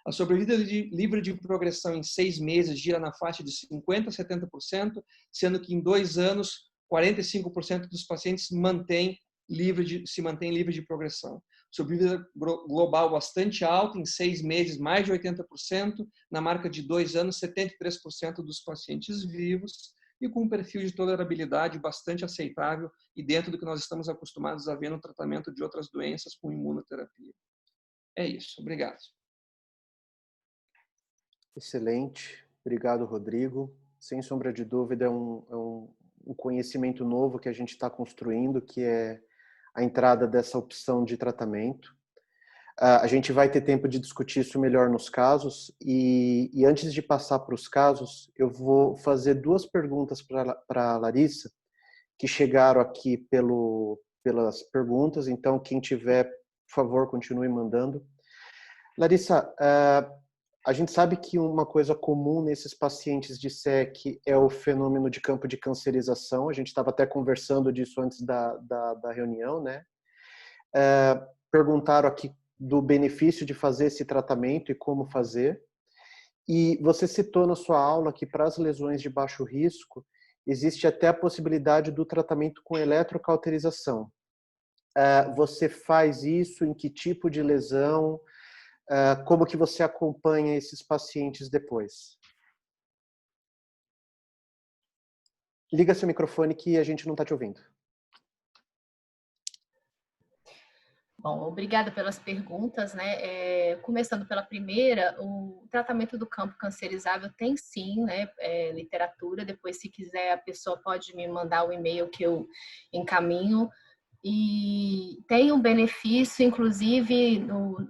A sobrevida livre de progressão em 6 meses gira na faixa de 50% a 70%, sendo que em 2 anos, 45% dos pacientes se mantém livre de progressão. Sobrevida global bastante alta, em 6 meses, mais de 80%, na marca de 2 anos, 73% dos pacientes vivos, e com um perfil de tolerabilidade bastante aceitável e dentro do que nós estamos acostumados a ver no tratamento de outras doenças com imunoterapia. É isso. Obrigado. Excelente. Obrigado, Rodrigo. Sem sombra de dúvida, é um conhecimento novo que a gente está construindo, que é a entrada dessa opção de tratamento. A gente vai ter tempo de discutir isso melhor nos casos, e antes de passar para os casos, eu vou fazer 2 perguntas para a Larissa, que chegaram aqui pelas perguntas, então quem tiver, por favor, continue mandando. Larissa, a gente sabe que uma coisa comum nesses pacientes de SEC é o fenômeno de campo de cancerização. A gente estava até conversando disso antes da reunião, né? Perguntaram aqui do benefício de fazer esse tratamento e como fazer. E você citou na sua aula que para as lesões de baixo risco, existe até a possibilidade do tratamento com eletrocauterização. Você faz isso? Em que tipo de lesão? Como que você acompanha esses pacientes depois? Liga seu microfone que a gente não está te ouvindo. Bom, obrigada pelas perguntas, né? Começando pela primeira, o tratamento do campo cancerizável tem sim, né, literatura. Depois, se quiser, a pessoa pode me mandar o e-mail que eu encaminho. E tem um benefício, inclusive,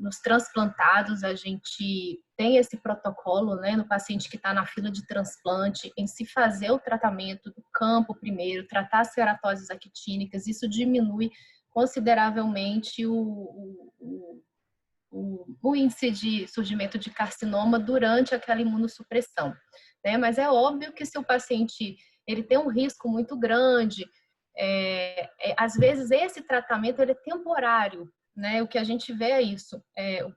nos transplantados, a gente tem esse protocolo, né, no paciente que está na fila de transplante, em se fazer o tratamento do campo primeiro, tratar as ceratoses actínicas, isso diminui consideravelmente o índice de surgimento de carcinoma durante aquela imunossupressão, né? Mas é óbvio que se o paciente ele tem um risco muito grande, às vezes esse tratamento ele é temporário, né? O que a gente vê é isso.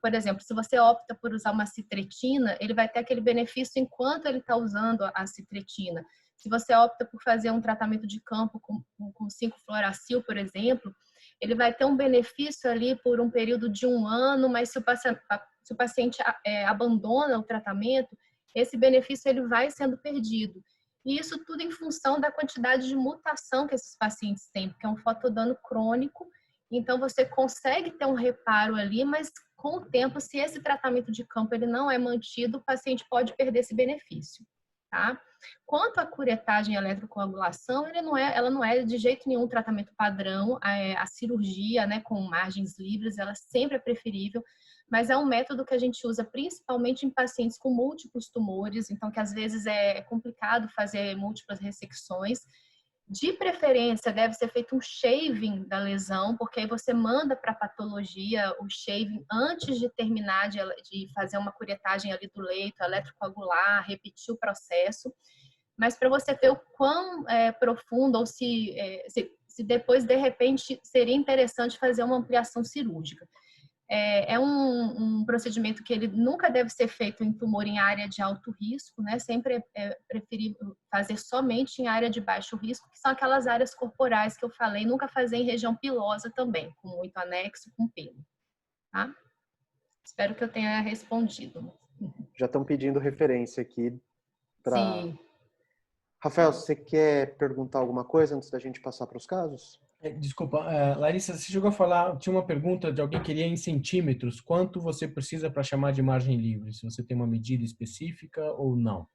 Por exemplo, se você opta por usar uma citretina, ele vai ter aquele benefício enquanto ele está usando a citretina. Se você opta por fazer um tratamento de campo com 5-fluoracil, por exemplo, ele vai ter um benefício ali por um período de 1 ano, mas se o paciente abandona o tratamento, esse benefício ele vai sendo perdido. E isso tudo em função da quantidade de mutação que esses pacientes têm, porque é um fotodano crônico, então você consegue ter um reparo ali, mas com o tempo, se esse tratamento de campo ele não é mantido, o paciente pode perder esse benefício, tá? Quanto à curetagem e eletrocoagulação, ela não é de jeito nenhum tratamento padrão. A cirurgia, né, com margens livres, ela sempre é preferível, mas é um método que a gente usa principalmente em pacientes com múltiplos tumores, então que às vezes é complicado fazer múltiplas ressecções. De preferência, deve ser feito um shaving da lesão, porque aí você manda para a patologia o shaving antes de terminar de fazer uma curetagem ali do leito, eletrocoagular, repetir o processo. Mas para você ver o quão profundo ou se depois, de repente, seria interessante fazer uma ampliação cirúrgica. É um procedimento que ele nunca deve ser feito em tumor em área de alto risco, né? Sempre é preferível fazer somente em área de baixo risco, que são aquelas áreas corporais que eu falei, nunca fazer em região pilosa também, com muito anexo, com pelo, tá? Espero que eu tenha respondido. Já estão pedindo referência aqui para... Sim. Rafael, você quer perguntar alguma coisa antes da gente passar para os casos? Desculpa, Larissa, você chegou a falar, tinha uma pergunta de alguém que queria em centímetros. Quanto você precisa para chamar de margem livre? Se você tem uma medida específica ou não?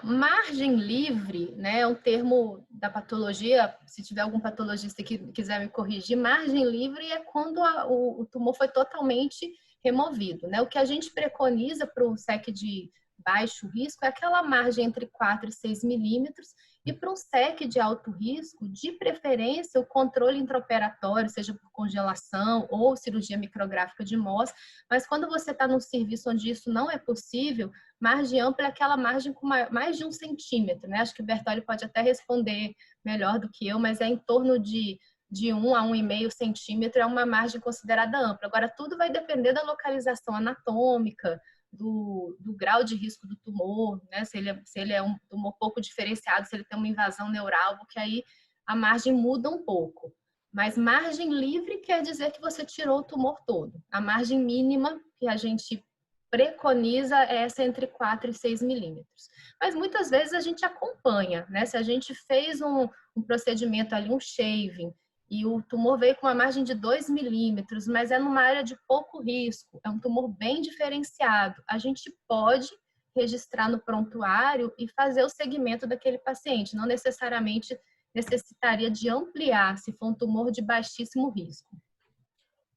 Margem livre, né, é um termo da patologia. Se tiver algum patologista que quiser me corrigir, margem livre é quando o tumor foi totalmente removido, né? O que a gente preconiza para o SEC de baixo risco é aquela margem entre 4 e 6 milímetros, E para um SEC de alto risco, de preferência, o controle intraoperatório, seja por congelação ou cirurgia micrográfica de MOS, mas quando você está num serviço onde isso não é possível, margem ampla é aquela margem com mais de 1 centímetro, né? Acho que o Bertolli pode até responder melhor do que eu, mas é em torno de 1 a 1,5 centímetro, é uma margem considerada ampla. Agora, tudo vai depender da localização anatômica, do grau de risco do tumor, né? Se ele é um tumor pouco diferenciado, se ele tem uma invasão neural, porque aí a margem muda um pouco. Mas margem livre quer dizer que você tirou o tumor todo. A margem mínima que a gente preconiza é essa entre 4 e 6 milímetros. Mas muitas vezes a gente acompanha, né? Se a gente fez um procedimento ali, um shaving, e o tumor veio com uma margem de 2 milímetros, mas é numa área de pouco risco, é um tumor bem diferenciado. A gente pode registrar no prontuário e fazer o segmento daquele paciente, não necessariamente necessitaria de ampliar se for um tumor de baixíssimo risco.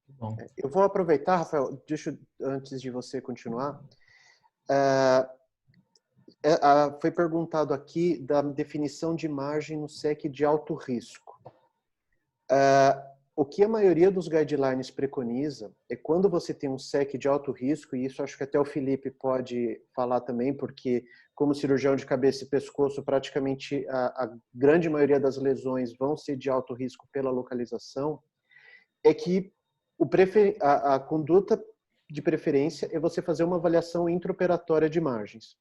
Bom. Eu vou aproveitar, Rafael, antes de você continuar. Foi perguntado aqui da definição de margem no SEC de alto risco. O que a maioria dos guidelines preconiza é quando você tem um SEC de alto risco, e isso acho que até o Felipe pode falar também, porque como cirurgião de cabeça e pescoço, praticamente a grande maioria das lesões vão ser de alto risco pela localização, é que a conduta de preferência é você fazer uma avaliação intraoperatória de margens.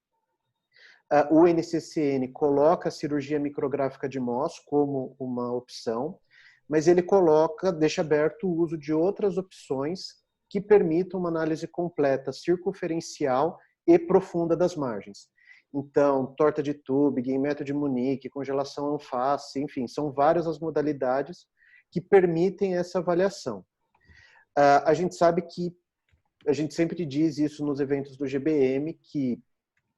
O NCCN coloca a cirurgia micrográfica de MOS como uma opção, mas ele deixa aberto o uso de outras opções que permitam uma análise completa, circunferencial e profunda das margens. Então, torta de Tübingen, método de Munique, congelação face, enfim, são várias as modalidades que permitem essa avaliação. A gente sabe que, a gente sempre diz isso nos eventos do GBM, que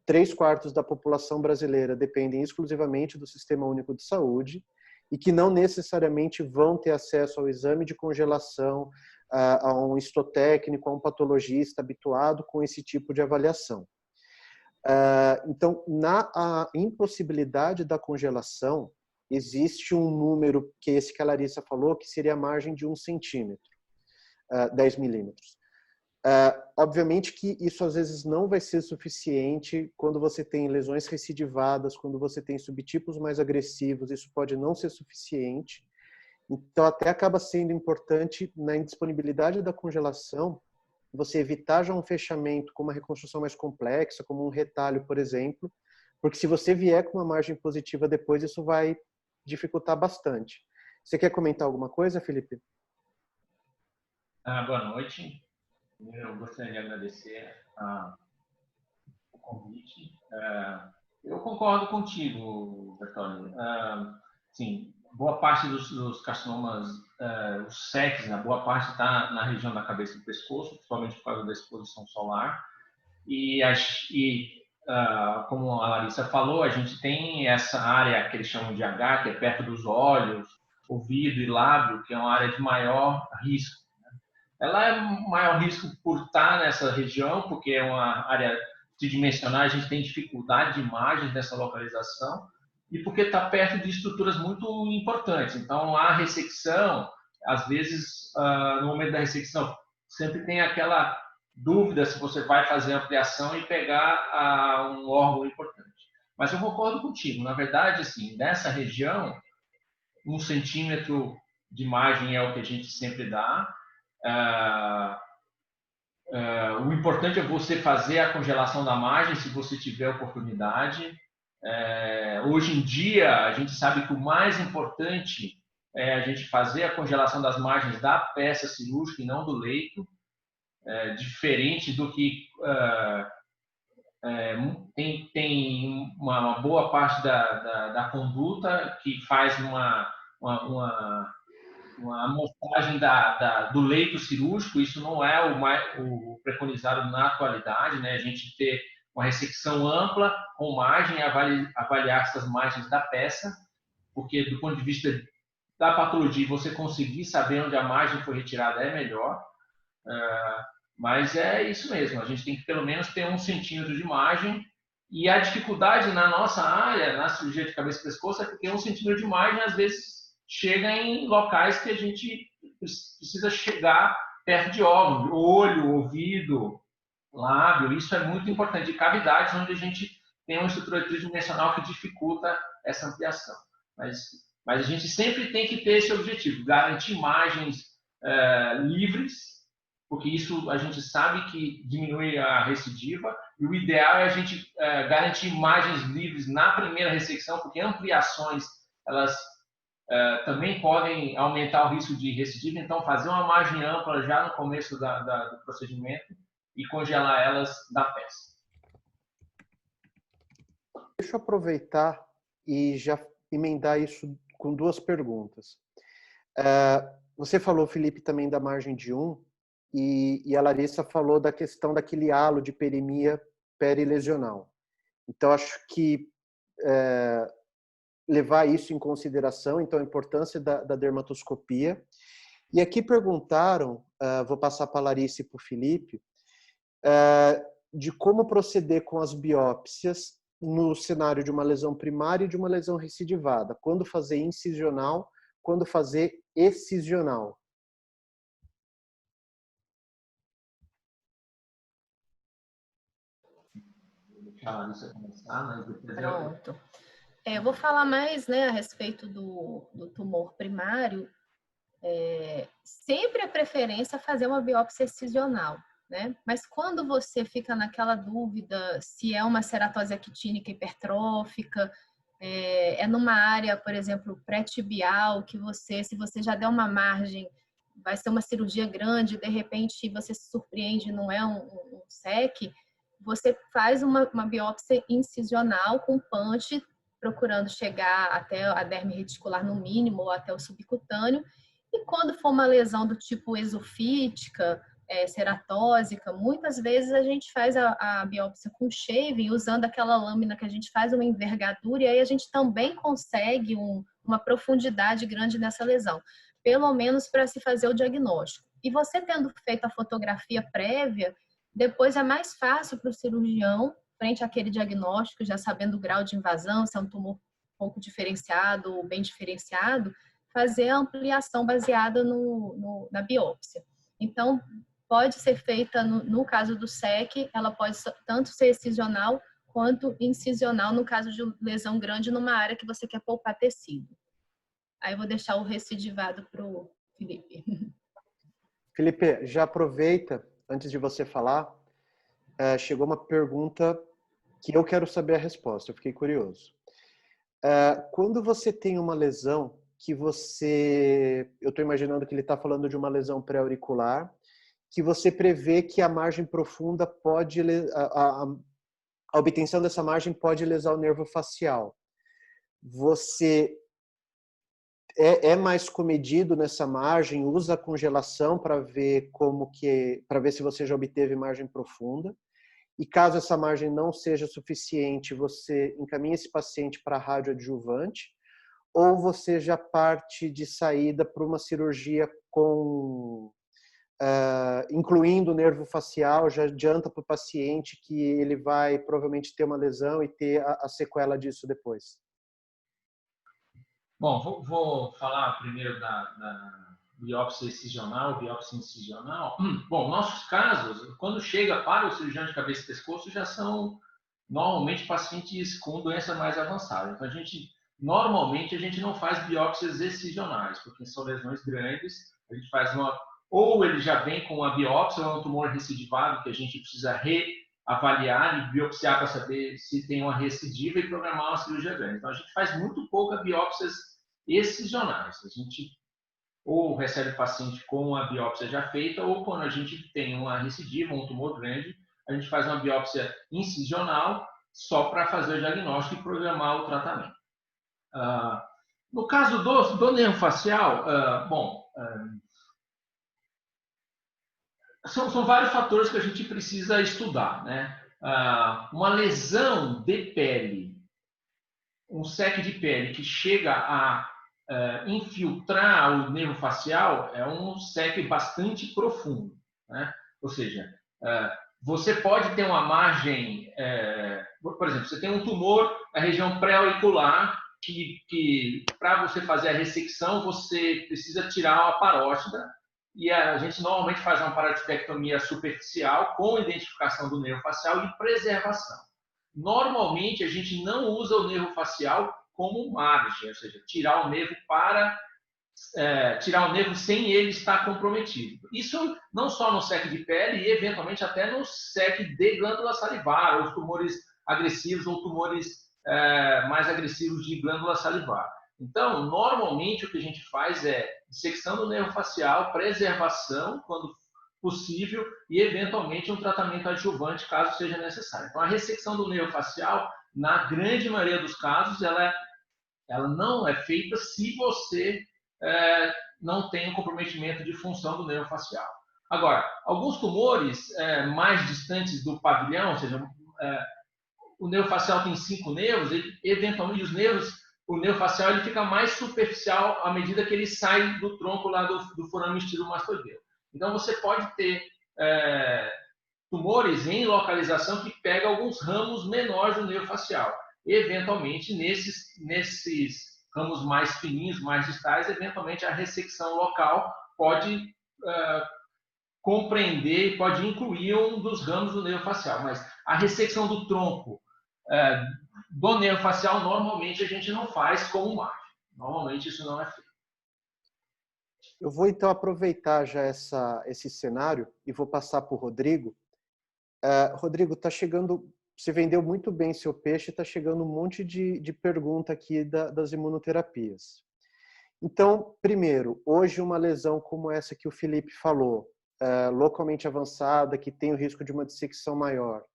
3/4 da população brasileira dependem exclusivamente do Sistema Único de Saúde, e que não necessariamente vão ter acesso ao exame de congelação, a um histotécnico, a um patologista habituado com esse tipo de avaliação. Então, na impossibilidade da congelação, existe um número, que esse que a Larissa falou, que seria a margem de 1 centímetro, 10 milímetros. Obviamente que isso às vezes não vai ser suficiente quando você tem lesões recidivadas, quando você tem subtipos mais agressivos, isso pode não ser suficiente. Então até acaba sendo importante na indisponibilidade da congelação, você evitar já um fechamento com uma reconstrução mais complexa, como um retalho, por exemplo, porque se você vier com uma margem positiva depois, isso vai dificultar bastante. Você quer comentar alguma coisa, Felipe? Boa noite. Eu gostaria de agradecer o convite. Eu concordo contigo, Bertolli. Sim, boa parte dos carcinomas, os SECs, boa parte está na região da cabeça e do pescoço, principalmente por causa da exposição solar. Como a Larissa falou, a gente tem essa área que eles chamam de H, que é perto dos olhos, ouvido e lábio, que é uma área de maior risco. Ela é maior risco por estar nessa região, porque é uma área tridimensional, a gente tem dificuldade de imagens nessa localização, e porque está perto de estruturas muito importantes. Então, a ressecção, às vezes, no momento da ressecção, sempre tem aquela dúvida se você vai fazer ampliação e pegar um órgão importante. Mas eu concordo contigo. Na verdade, assim, nessa região, 1 centímetro de margem é o que a gente sempre dá. O importante é você fazer a congelação da margem se você tiver oportunidade. Hoje em dia, a gente sabe que o mais importante é a gente fazer a congelação das margens da peça cirúrgica e não do leito, diferente do que tem uma boa parte da conduta que faz uma amostragem do leito cirúrgico. Isso não é o preconizado na atualidade, né? A gente ter uma ressecção ampla com margem e avaliar essas margens da peça, porque do ponto de vista da patologia, você conseguir saber onde a margem foi retirada é melhor. Mas é isso mesmo, a gente tem que pelo menos ter 1 centímetro de margem E a dificuldade na nossa área, na cirurgia de cabeça e pescoço, é porque 1 centímetro de imagem, às vezes, chega em locais que a gente precisa chegar perto de órgão, olho, ouvido, lábio. Isso é muito importante. E cavidades onde a gente tem uma estrutura tridimensional que dificulta essa ampliação. Mas a gente sempre tem que ter esse objetivo, garantir imagens livres, porque isso a gente sabe que diminui a recidiva, e o ideal é a gente garantir imagens livres na primeira ressecção, porque ampliações, elas também podem aumentar o risco de recidiva, então fazer uma margem ampla já no começo do procedimento e congelar elas da peça. Deixa eu aproveitar e já emendar isso com 2 perguntas. Você falou, Felipe, também da margem de 1, e a Larissa falou da questão daquele halo de perimia perilesional. Então, acho que levar isso em consideração, então a importância da dermatoscopia. E aqui perguntaram, vou passar para a Larissa e para o Felipe, de como proceder com as biópsias no cenário de uma lesão primária e de uma lesão recidivada. Quando fazer incisional, quando fazer excisional. Pronto. Eu vou falar mais, né, a respeito do tumor primário. Sempre a preferência é fazer uma biópsia excisional, né? Mas quando você fica naquela dúvida se é uma ceratose actínica hipertrófica, numa área, por exemplo, pré-tibial, que se você já der uma margem, vai ser uma cirurgia grande, de repente você se surpreende, não é um SEC, você faz uma biópsia incisional com punch, procurando chegar até a derme reticular no mínimo ou até o subcutâneo. E quando for uma lesão do tipo esofítica, ceratósica, muitas vezes a gente faz a biópsia com shaving, usando aquela lâmina que a gente faz uma envergadura, e aí a gente também consegue uma profundidade grande nessa lesão, pelo menos para se fazer o diagnóstico. E você tendo feito a fotografia prévia, depois é mais fácil para o cirurgião, frente àquele diagnóstico, já sabendo o grau de invasão, se é um tumor pouco diferenciado ou bem diferenciado, fazer a ampliação baseada na biópsia. Então, pode ser feita, no caso do SEC, ela pode tanto ser excisional quanto incisional, no caso de lesão grande numa área que você quer poupar tecido. Aí eu vou deixar o recidivado para o Felipe. Felipe, já aproveita, antes de você falar, chegou uma pergunta que eu quero saber a resposta, eu fiquei curioso. Quando você tem uma lesão que eu estou imaginando que ele está falando de uma lesão pré-auricular, que você prevê que a margem profunda pode, a obtenção dessa margem pode lesar o nervo facial. Você é mais comedido nessa margem, usa a congelação para ver para ver se você já obteve margem profunda. E caso essa margem não seja suficiente, você encaminha esse paciente para radioadjuvante, ou você já parte de saída para uma cirurgia incluindo o nervo facial, já adianta para o paciente que ele vai provavelmente ter uma lesão e ter a sequela disso depois? Bom, vou falar primeiro da biópsia excisional, biópsia incisional. Bom, nossos casos, quando chega para o cirurgião de cabeça e pescoço, já são normalmente pacientes com doença mais avançada. Então, normalmente a gente não faz biópsias excisionais, porque são lesões grandes. A gente faz ou ele já vem com uma biópsia, ou é um tumor recidivado que a gente precisa reavaliar e biopsiar para saber se tem uma recidiva e programar uma cirurgia grande. Então, a gente faz muito pouca biópsias excisionais. A gente ou recebe o paciente com a biópsia já feita, ou quando a gente tem uma recidiva, um tumor grande, a gente faz uma biópsia incisional só para fazer o diagnóstico e programar o tratamento. No caso do nervo facial, são vários fatores que a gente precisa estudar, né? Uma lesão de pele, um SEC de pele que chega a infiltrar o nervo facial é um SEC bastante profundo, né? Ou seja, você pode ter uma margem por exemplo, você tem um tumor na região pré-auricular que para você fazer a ressecção, você precisa tirar a parótida, e a gente normalmente faz uma parodintectomia superficial com identificação do nervo facial e preservação. Normalmente, a gente não usa o nervo facial como margem, ou seja, tirar o nervo tirar o nervo sem ele estar comprometido. Isso não só no SEC de pele e, eventualmente, até no SEC de glândula salivar, ou tumores agressivos ou tumores mais agressivos de glândula salivar. Então, normalmente, o que a gente faz é dissecção do nervo facial, preservação, quando possível, e, eventualmente, um tratamento adjuvante, caso seja necessário. Então, a ressecção do nervo facial, na grande maioria dos casos, ela não é feita se você não tem um comprometimento de função do nervo facial. Agora, alguns tumores mais distantes do pavilhão, ou seja, o nervo facial tem 5 nervos, eventualmente o nervo facial ele fica mais superficial à medida que ele sai do tronco lá do forame estilomastoideu. Então, você pode ter tumores em localização que pegam alguns ramos menores do nervo facial. Eventualmente, nesses ramos mais fininhos, mais distais, eventualmente a ressecção local pode compreender, pode incluir um dos ramos do nervo facial, mas a ressecção do tronco do nervo facial, normalmente a gente não faz como margem. Normalmente isso não é feito. Eu vou então aproveitar já esse cenário e vou passar para o Rodrigo. Rodrigo, está chegando... Você vendeu muito bem seu peixe, está chegando um monte de pergunta aqui das imunoterapias. Então, primeiro, hoje uma lesão como essa que o Felipe falou, localmente avançada, que tem o risco de uma dissecção maior,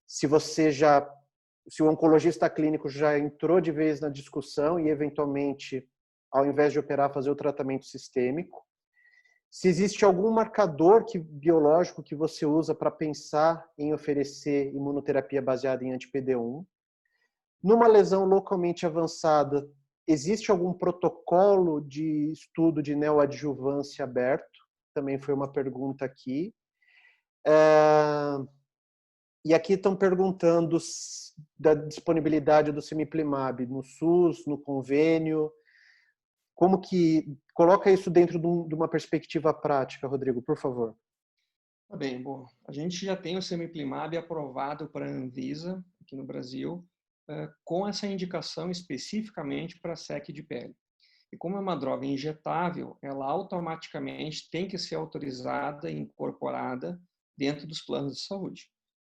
se o oncologista clínico já entrou de vez na discussão e, eventualmente, ao invés de operar, fazer o tratamento sistêmico, se existe algum marcador biológico que você usa para pensar em oferecer imunoterapia baseada em anti-PD-1. Numa lesão localmente avançada, existe algum protocolo de estudo de neoadjuvância aberto? Também foi uma pergunta aqui. E aqui estão perguntando da disponibilidade do Cemiplimab no SUS, no convênio. Como que... Coloca isso dentro de uma perspectiva prática, Rodrigo, por favor. Tá bem, bom. A gente já tem o Cemiplimab aprovado para a Anvisa, aqui no Brasil, com essa indicação especificamente para SEC de pele. E como é uma droga injetável, ela automaticamente tem que ser autorizada e incorporada dentro dos planos de saúde,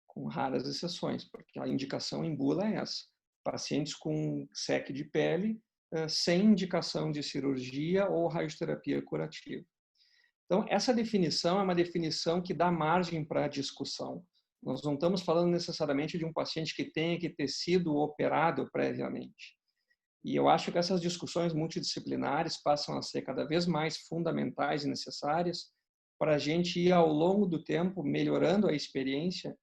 com raras exceções, porque a indicação em bula é essa. Pacientes com SEC de pele sem indicação de cirurgia ou radioterapia curativa. Então, essa definição é uma definição que dá margem para a discussão. Nós não estamos falando necessariamente de um paciente que tenha que ter sido operado previamente. E eu acho que essas discussões multidisciplinares passam a ser cada vez mais fundamentais e necessárias para a gente ir, ao longo do tempo, melhorando a experiência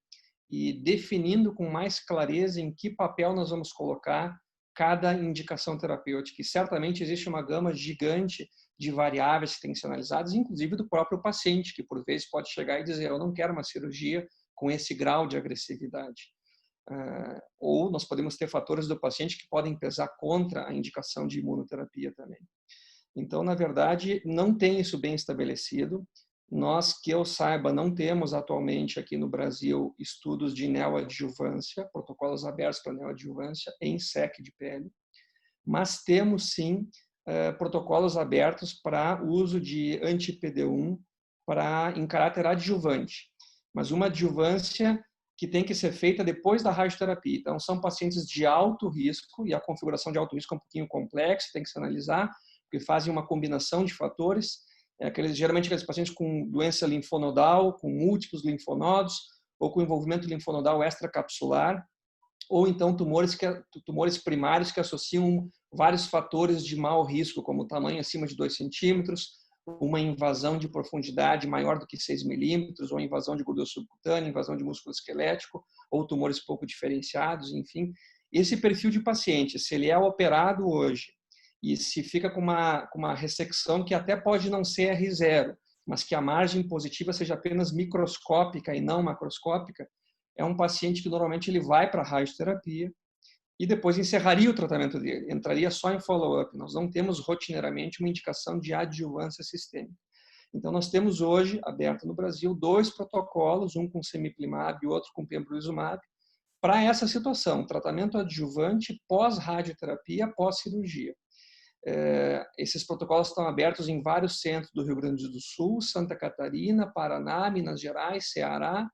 e definindo com mais clareza em que papel nós vamos colocar cada indicação terapêutica. E certamente existe uma gama gigante de variáveis que têm que ser analisadas, inclusive do próprio paciente, que por vezes pode chegar e dizer: eu não quero uma cirurgia com esse grau de agressividade. Ou nós podemos ter fatores do paciente que podem pesar contra a indicação de imunoterapia também. Então, na verdade, não tem isso bem estabelecido. Nós, que eu saiba, não temos atualmente aqui no Brasil estudos de neoadjuvância, protocolos abertos para neoadjuvância em SEC de pele, mas temos sim protocolos abertos para uso de anti-PD-1 em caráter adjuvante, mas uma adjuvância que tem que ser feita depois da radioterapia. Então, são pacientes de alto risco, e a configuração de alto risco é um pouquinho complexa, tem que se analisar, porque fazem uma combinação de fatores. Geralmente aqueles pacientes com doença linfonodal, com múltiplos linfonodos, ou com envolvimento linfonodal extracapsular, ou então tumores primários que associam vários fatores de mau risco, como tamanho acima de 2 centímetros, uma invasão de profundidade maior do que 6 milímetros, ou invasão de gordura subcutânea, invasão de músculo esquelético, ou tumores pouco diferenciados, enfim. Esse perfil de paciente, se ele é operado hoje, e se fica com uma ressecção que até pode não ser R0, mas que a margem positiva seja apenas microscópica e não macroscópica, é um paciente que normalmente ele vai para a radioterapia e depois encerraria o tratamento dele, entraria só em follow-up. Nós não temos rotineiramente uma indicação de adjuvância sistêmica. Então, nós temos hoje, aberto no Brasil, 2 protocolos, um com semiplimab e outro com pembrolizumab, para essa situação, tratamento adjuvante pós-radioterapia, pós-cirurgia. Esses protocolos estão abertos em vários centros do Rio Grande do Sul, Santa Catarina, Paraná, Minas Gerais, Ceará.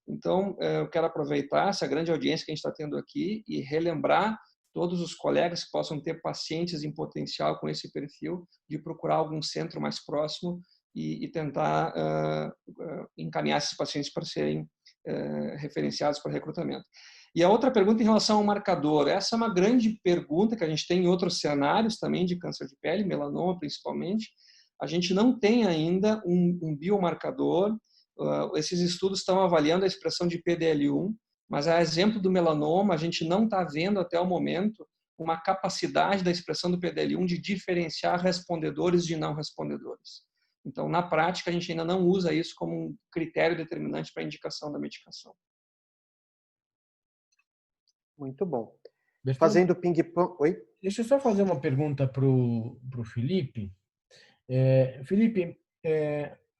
Então, eu quero aproveitar essa grande audiência que a gente está tendo aqui e relembrar todos os colegas que possam ter pacientes em potencial com esse perfil, de procurar algum centro mais próximo e tentar encaminhar esses pacientes para serem referenciados para recrutamento. E a outra pergunta em relação ao marcador. Essa é uma grande pergunta que a gente tem em outros cenários também de câncer de pele, melanoma principalmente. A gente não tem ainda um biomarcador. Esses estudos estão avaliando a expressão de PDL1, mas a exemplo do melanoma, a gente não está vendo até o momento uma capacidade da expressão do PDL1 de diferenciar respondedores de não respondedores. Então, na prática, a gente ainda não usa isso como um critério determinante para a indicação da medicação. Muito bom. Fazendo ping-pong... Oi? Deixa eu só fazer uma pergunta para o Felipe. Felipe,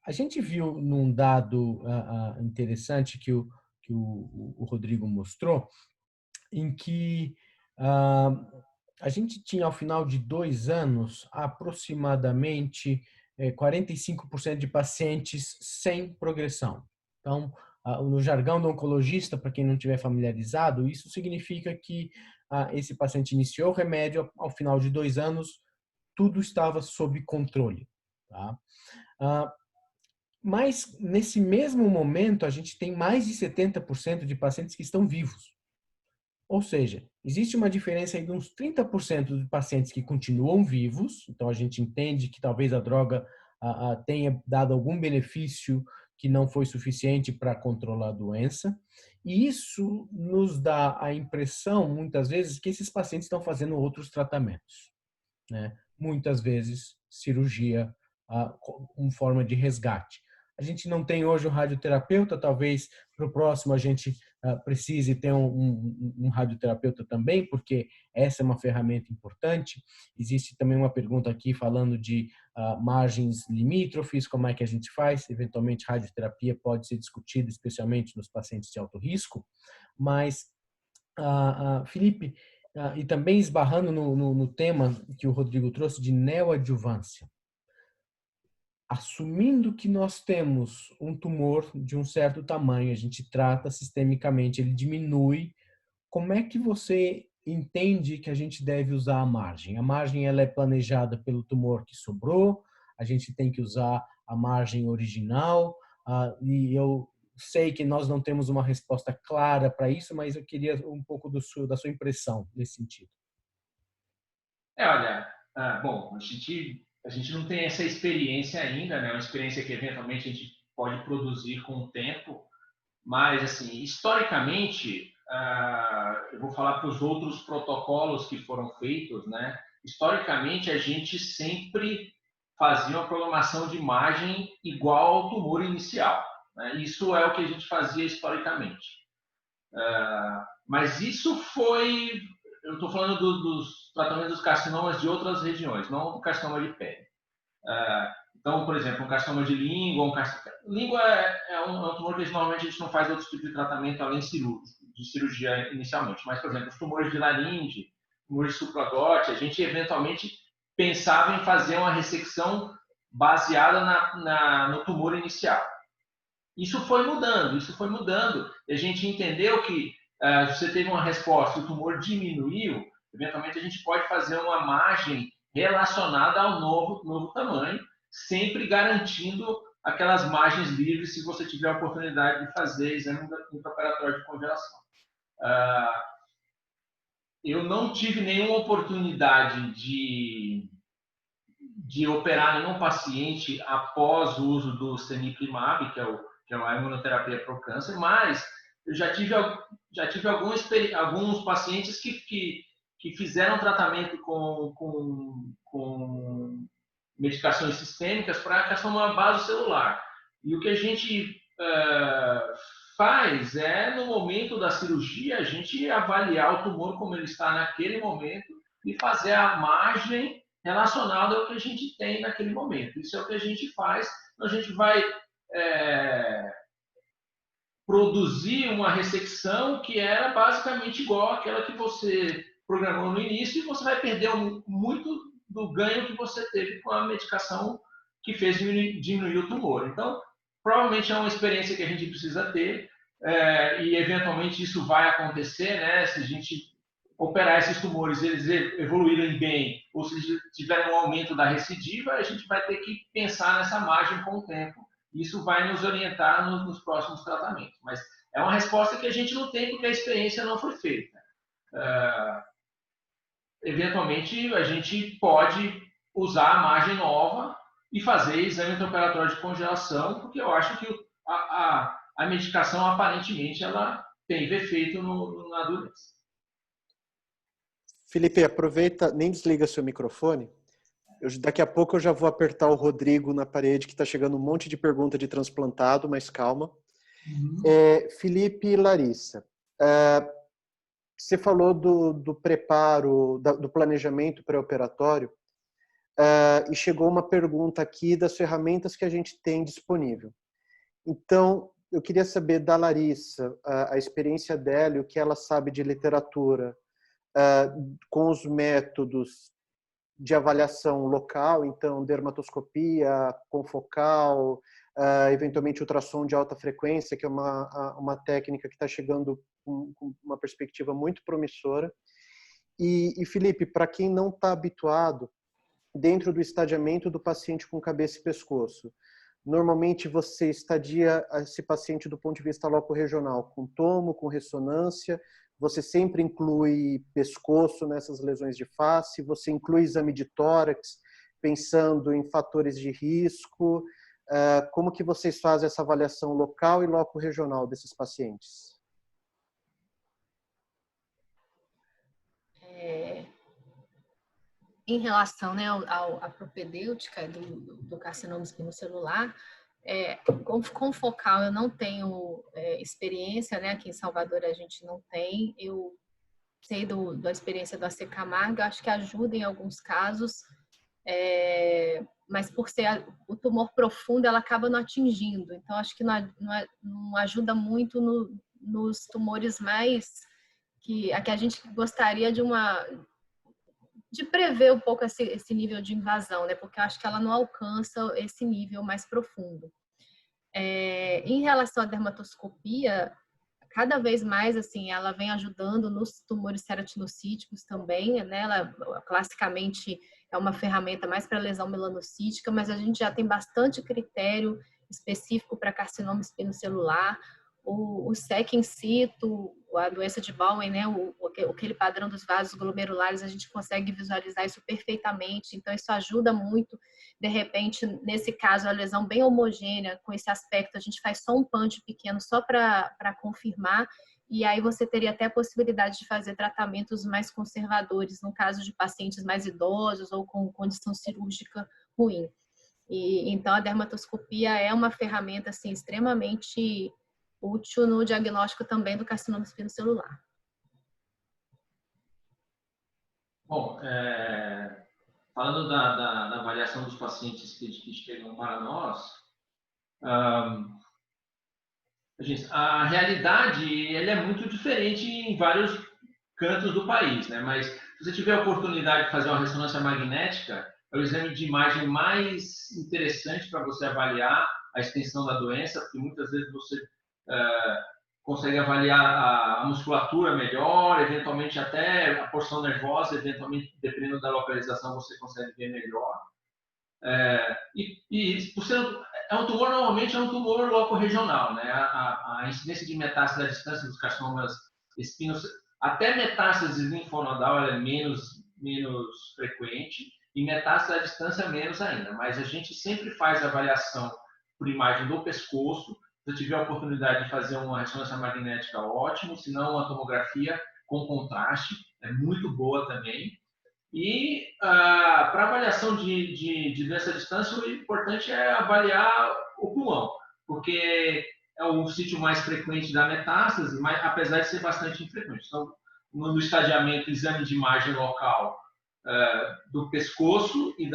a gente viu num dado interessante que o Rodrigo mostrou, em que a gente tinha, ao final de 2 anos, aproximadamente 45% de pacientes sem progressão. Então, no jargão do oncologista, para quem não estiver familiarizado, isso significa que esse paciente iniciou o remédio, ao final de 2 anos, tudo estava sob controle. Tá? Mas, nesse mesmo momento, a gente tem mais de 70% de pacientes que estão vivos. Ou seja, existe uma diferença aí de uns 30% de pacientes que continuam vivos, então a gente entende que talvez a droga tenha dado algum benefício que não foi suficiente para controlar a doença, e isso nos dá a impressão, muitas vezes, que esses pacientes estão fazendo outros tratamentos, né? Muitas vezes cirurgia como forma de resgate. A gente não tem hoje um radioterapeuta, talvez para o próximo a gente precise ter um radioterapeuta também, porque essa é uma ferramenta importante. Existe também uma pergunta aqui falando de margens limítrofes, como é que a gente faz. Eventualmente, radioterapia pode ser discutida, especialmente nos pacientes de alto risco. Mas, Felipe, e também esbarrando no tema que o Rodrigo trouxe de neoadjuvância. Assumindo que nós temos um tumor de um certo tamanho, a gente trata sistemicamente, ele diminui, como é que você entende que a gente deve usar a margem? A margem ela é planejada pelo tumor que sobrou, a gente tem que usar a margem original, e eu sei que nós não temos uma resposta clara para isso, mas eu queria um pouco da sua impressão nesse sentido. Olha, bom, a gente não tem essa experiência ainda, né? Uma experiência que eventualmente a gente pode produzir com o tempo, mas, assim, historicamente, eu vou falar para os outros protocolos que foram feitos, né? Historicamente, a gente sempre fazia uma programação de imagem igual ao tumor inicial, né? Isso é o que a gente fazia historicamente. Mas isso foi... Eu estou falando dos tratamentos dos carcinomas de outras regiões, não do carcinoma de pele. Então, por exemplo, um carcinoma de língua, língua é um tumor que normalmente a gente não faz outro tipo de tratamento além de cirurgia inicialmente. Mas, por exemplo, os tumores de laringe, tumores de supraglóte, a gente eventualmente pensava em fazer uma ressecção baseada no tumor inicial. Isso foi mudando. E a gente entendeu que você teve uma resposta, o tumor diminuiu, eventualmente a gente pode fazer uma margem relacionada ao novo tamanho, sempre garantindo aquelas margens livres se você tiver a oportunidade de fazer exame intraoperatório de congelação. Eu não tive nenhuma oportunidade de operar nenhum paciente após o uso do semiplimab, que é uma imunoterapia para o câncer, mas eu já tive alguns pacientes que fizeram tratamento com medicações sistêmicas para carcinoma basocelular. E o que a gente faz é, no momento da cirurgia, a gente avaliar o tumor como ele está naquele momento e fazer a margem relacionada ao que a gente tem naquele momento. Isso é o que a gente faz. A gente vai produzir uma ressecção que era basicamente igual àquela que você programou no início, e você vai perder muito do ganho que você teve com a medicação que fez diminuir o tumor. Então, provavelmente é uma experiência que a gente precisa ter, e eventualmente isso vai acontecer, né? Se a gente operar esses tumores, eles evoluírem bem, ou se tiver um aumento da recidiva, a gente vai ter que pensar nessa margem com o tempo. Isso vai nos orientar nos próximos tratamentos. Mas é uma resposta que a gente não tem porque a experiência não foi feita. Eventualmente, a gente pode usar a margem nova e fazer exame intraoperatório de congelação, porque eu acho que a medicação, aparentemente, ela tem efeito na doença. Felipe, aproveita, nem desliga seu microfone. Daqui a pouco eu já vou apertar o Rodrigo na parede, que está chegando um monte de pergunta de transplantado, mas calma. Felipe e Larissa, você falou do preparo, do planejamento pré-operatório, e chegou uma pergunta aqui das ferramentas que a gente tem disponível. Então, eu queria saber da Larissa, a experiência dela e o que ela sabe de literatura, com os métodos de avaliação local, então dermatoscopia, confocal, eventualmente ultrassom de alta frequência, que é uma técnica que está chegando com uma perspectiva muito promissora. E Felipe, para quem não está habituado, dentro do estadiamento do paciente com cabeça e pescoço, normalmente você estadia esse paciente do ponto de vista loco-regional, com tomo, com ressonância, você sempre inclui pescoço nessas lesões de face, você inclui exame de tórax, pensando em fatores de risco. Como que vocês fazem essa avaliação local e loco-regional desses pacientes? Em relação, né, à propedêutica do carcinoma espinocelular, com focal eu não tenho experiência, né? Aqui em Salvador a gente não tem. Eu sei da experiência do AC Camargo, acho que ajuda em alguns casos, mas por ser o tumor profundo, ela acaba não atingindo. Então, acho que não ajuda muito nos tumores mais que a gente gostaria de prever um pouco esse nível de invasão, né? Porque eu acho que ela não alcança esse nível mais profundo. Em relação à dermatoscopia, cada vez mais, assim, ela vem ajudando nos tumores ceratinocytícos também, né? Ela, classicamente, é uma ferramenta mais para lesão melanocítica, mas a gente já tem bastante critério específico para carcinoma espinocelular. O SEC in situ, a doença de Bowen, né? Aquele padrão dos vasos glomerulares, a gente consegue visualizar isso perfeitamente. Então, isso ajuda muito. De repente, nesse caso, a lesão bem homogênea, com esse aspecto, a gente faz só um punch pequeno só para confirmar. E aí você teria até a possibilidade de fazer tratamentos mais conservadores, no caso de pacientes mais idosos ou com condição cirúrgica ruim. Então, a dermatoscopia é uma ferramenta assim, extremamente útil no diagnóstico também do carcinoma espinocelular. Bom, falando da avaliação dos pacientes que chegam para nós, a realidade ela é muito diferente em vários cantos do país, né? Mas se você tiver a oportunidade de fazer uma ressonância magnética, é o exame de imagem mais interessante para você avaliar a extensão da doença, porque muitas vezes você consegue avaliar a musculatura melhor, eventualmente até a porção nervosa, eventualmente, dependendo da localização, você consegue ver melhor. E por ser um tumor, normalmente é um tumor loco-regional, né? A incidência de metástase à distância dos carcinomas espinos, até metástase linfonodal, ela é menos frequente, e metástase à distância menos ainda. Mas a gente sempre faz avaliação por imagem do pescoço. Se eu tiver a oportunidade de fazer uma ressonância magnética, ótimo. Se não, uma tomografia com contraste, é muito boa também. E para avaliação de doença à distância, o importante é avaliar o pulmão, porque é o sítio mais frequente da metástase, mas apesar de ser bastante infrequente. Então, no estadiamento, exame de imagem local do pescoço e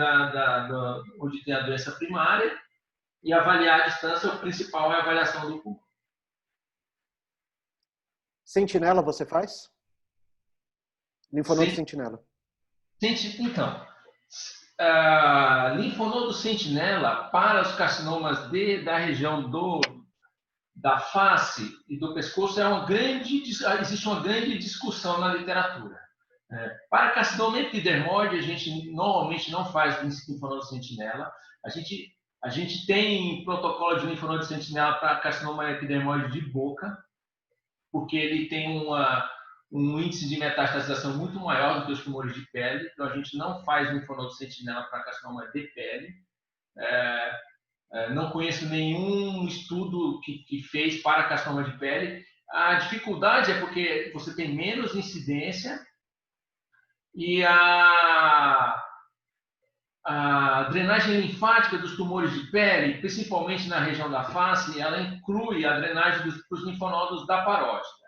onde tem a doença primária, e avaliar a distância, o principal é a avaliação do pulmão. Sentinela você faz? Linfonodo sentinela. Então, linfonodo sentinela para os carcinomas da região da face e do pescoço existe uma grande discussão na literatura. Para carcinoma epidermoide, a gente normalmente não faz linfonodo sentinela. A gente tem protocolo de linfonodo sentinela para carcinoma epidermoide de boca, porque ele tem um índice de metastasização muito maior do que os tumores de pele. Então, a gente não faz linfonodo sentinela para carcinoma de pele. Não conheço nenhum estudo que fez para carcinoma de pele. A dificuldade é porque você tem menos incidência e a drenagem linfática dos tumores de pele, principalmente na região da face, ela inclui a drenagem dos linfonodos da parótida.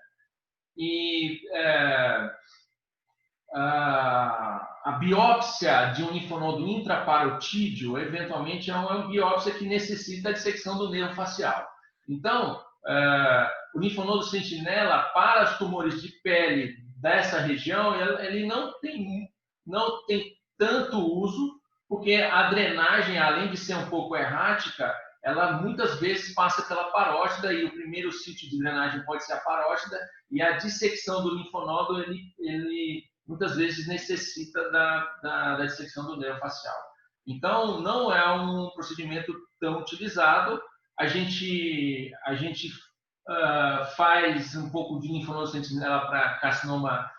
E a biópsia de um linfonodo intraparotídeo, eventualmente, é uma biópsia que necessita a dissecção do nervo facial. Então, o linfonodo sentinela, para os tumores de pele dessa região, ele não tem tanto uso, porque a drenagem, além de ser um pouco errática, ela muitas vezes passa pela parótida, e o primeiro sítio de drenagem pode ser a parótida, e a dissecção do linfonodo, ele muitas vezes necessita da dissecção do nervo facial. Então, não é um procedimento tão utilizado. A gente faz um pouco de linfonodo sentinela para carcinoma,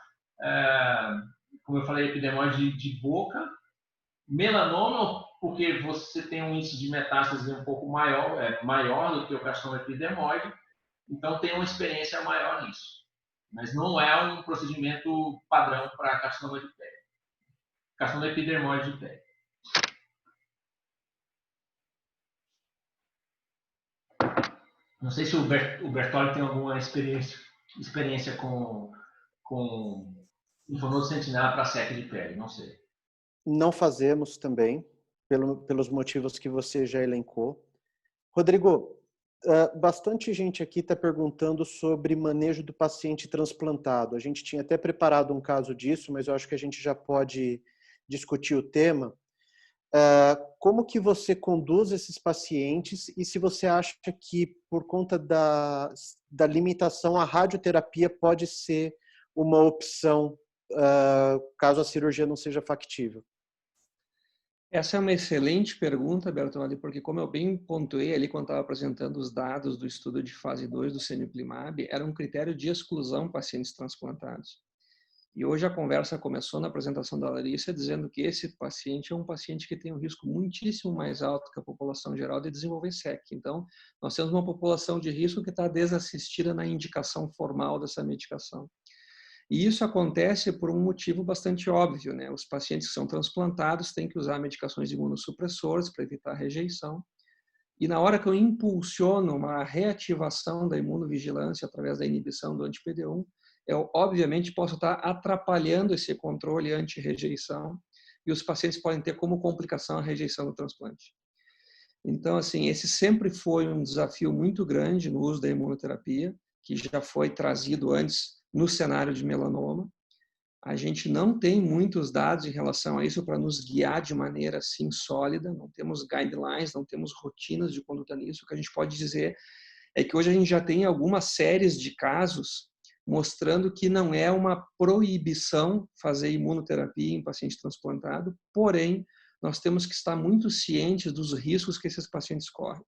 como eu falei, epidermoide de boca. Melanoma, porque você tem um índice de metástase um pouco maior do que o carcinoma epidermoide, então tem uma experiência maior nisso. Mas não é um procedimento padrão para carcinoma de pele. Carcinoma epidermoide de pele. Não sei se o Bertolli tem alguma experiência com linfonodo sentinela para SEC de pele, não sei. Não fazemos também, pelos motivos que você já elencou. Rodrigo, bastante gente aqui está perguntando sobre manejo do paciente transplantado. A gente tinha até preparado um caso disso, mas eu acho que a gente já pode discutir o tema. Como que você conduz esses pacientes e se você acha que, por conta da limitação, a radioterapia pode ser uma opção caso a cirurgia não seja factível? Essa é uma excelente pergunta, Bertoldi, porque como eu bem pontuei ali quando estava apresentando os dados do estudo de fase 2 do Cemiplimab, era um critério de exclusão pacientes transplantados. E hoje a conversa começou na apresentação da Larissa dizendo que esse paciente é um paciente que tem um risco muitíssimo mais alto que a população geral de desenvolver SEC. Então, nós temos uma população de risco que está desassistida na indicação formal dessa medicação. E isso acontece por um motivo bastante óbvio, né? Os pacientes que são transplantados têm que usar medicações imunossupressoras para evitar a rejeição. E na hora que eu impulsiono uma reativação da imunovigilância através da inibição do anti-PD1, eu obviamente posso estar atrapalhando esse controle anti-rejeição e os pacientes podem ter como complicação a rejeição do transplante. Então, assim, esse sempre foi um desafio muito grande no uso da imunoterapia, que já foi trazido antes no cenário de melanoma. A gente não tem muitos dados em relação a isso para nos guiar de maneira assim sólida, não temos guidelines, não temos rotinas de conduta nisso. O que a gente pode dizer é que hoje a gente já tem algumas séries de casos mostrando que não é uma proibição fazer imunoterapia em paciente transplantado, porém, nós temos que estar muito cientes dos riscos que esses pacientes correm.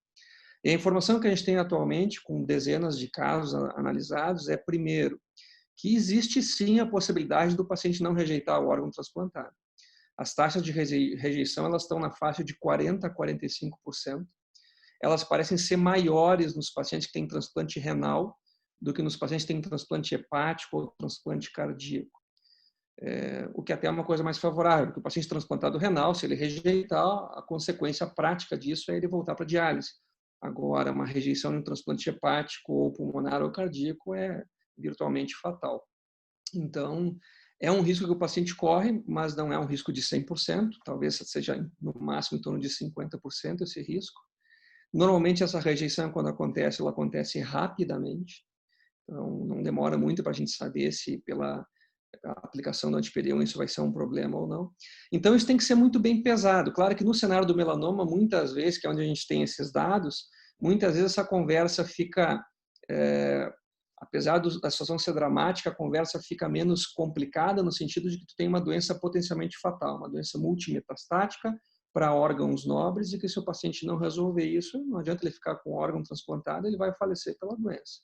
E a informação que a gente tem atualmente, com dezenas de casos analisados, é, primeiro, que existe sim a possibilidade do paciente não rejeitar o órgão transplantado. As taxas de rejeição elas estão na faixa de 40% a 45%. Elas parecem ser maiores nos pacientes que têm transplante renal do que nos pacientes que têm transplante hepático ou transplante cardíaco. O que até é uma coisa mais favorável, porque o paciente transplantado renal, se ele rejeitar, a consequência prática disso é ele voltar para a diálise. Agora, uma rejeição em um transplante hepático ou pulmonar ou cardíaco é virtualmente fatal. Então, é um risco que o paciente corre, mas não é um risco de 100%, talvez seja no máximo em torno de 50% esse risco. Normalmente, essa rejeição, quando acontece, ela acontece rapidamente, então não demora muito para a gente saber se pela aplicação do antiPD-1 isso vai ser um problema ou não. Então, isso tem que ser muito bem pesado. Claro que no cenário do melanoma, muitas vezes, que é onde a gente tem esses dados, muitas vezes essa conversa fica... apesar da situação ser dramática, a conversa fica menos complicada no sentido de que tu tem uma doença potencialmente fatal, uma doença multimetastática para órgãos nobres e que se o paciente não resolver isso, não adianta ele ficar com o órgão transplantado, ele vai falecer pela doença.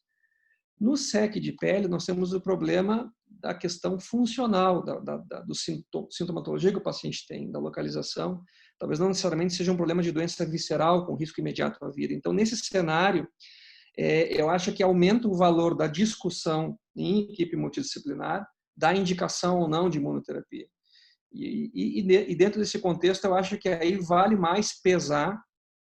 No SEC de pele, nós temos o problema da questão funcional, do sintomatologia que o paciente tem, da localização. Talvez não necessariamente seja um problema de doença visceral com risco imediato à vida. Então, nesse cenário, eu acho que aumenta o valor da discussão em equipe multidisciplinar, da indicação ou não de imunoterapia. E dentro desse contexto, eu acho que aí vale mais pesar,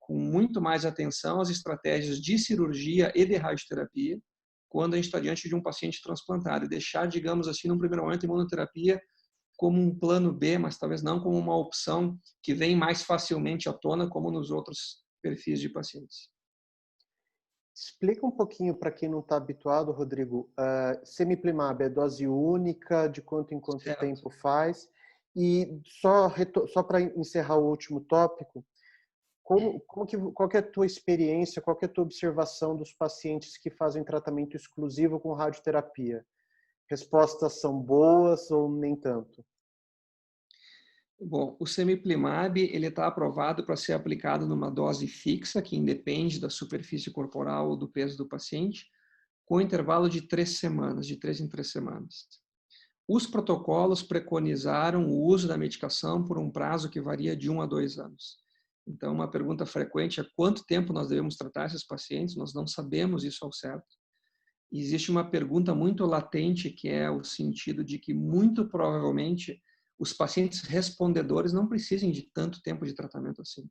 com muito mais atenção, as estratégias de cirurgia e de radioterapia, quando a gente está diante de um paciente transplantado, e deixar, digamos assim, num primeiro momento, a imunoterapia como um plano B, mas talvez não como uma opção que vem mais facilmente à tona, como nos outros perfis de pacientes. Explica um pouquinho para quem não está habituado, Rodrigo. Semiplimab é dose única, de quanto em quanto Certo. tempo faz? E só para encerrar o último tópico, qual que é a tua experiência, qual que é a tua observação dos pacientes que fazem tratamento exclusivo com radioterapia? Respostas são boas ou nem tanto? Bom, o semiplimab ele está aprovado para ser aplicado numa dose fixa, que independe da superfície corporal ou do peso do paciente, com intervalo de 3 semanas, de 3 em 3 semanas. Os protocolos preconizaram o uso da medicação por um prazo que varia de 1 a 2 anos. Então, uma pergunta frequente é quanto tempo nós devemos tratar esses pacientes? Nós não sabemos isso ao certo. E existe uma pergunta muito latente, que é o sentido de que, muito provavelmente, os pacientes respondedores não precisem de tanto tempo de tratamento assim.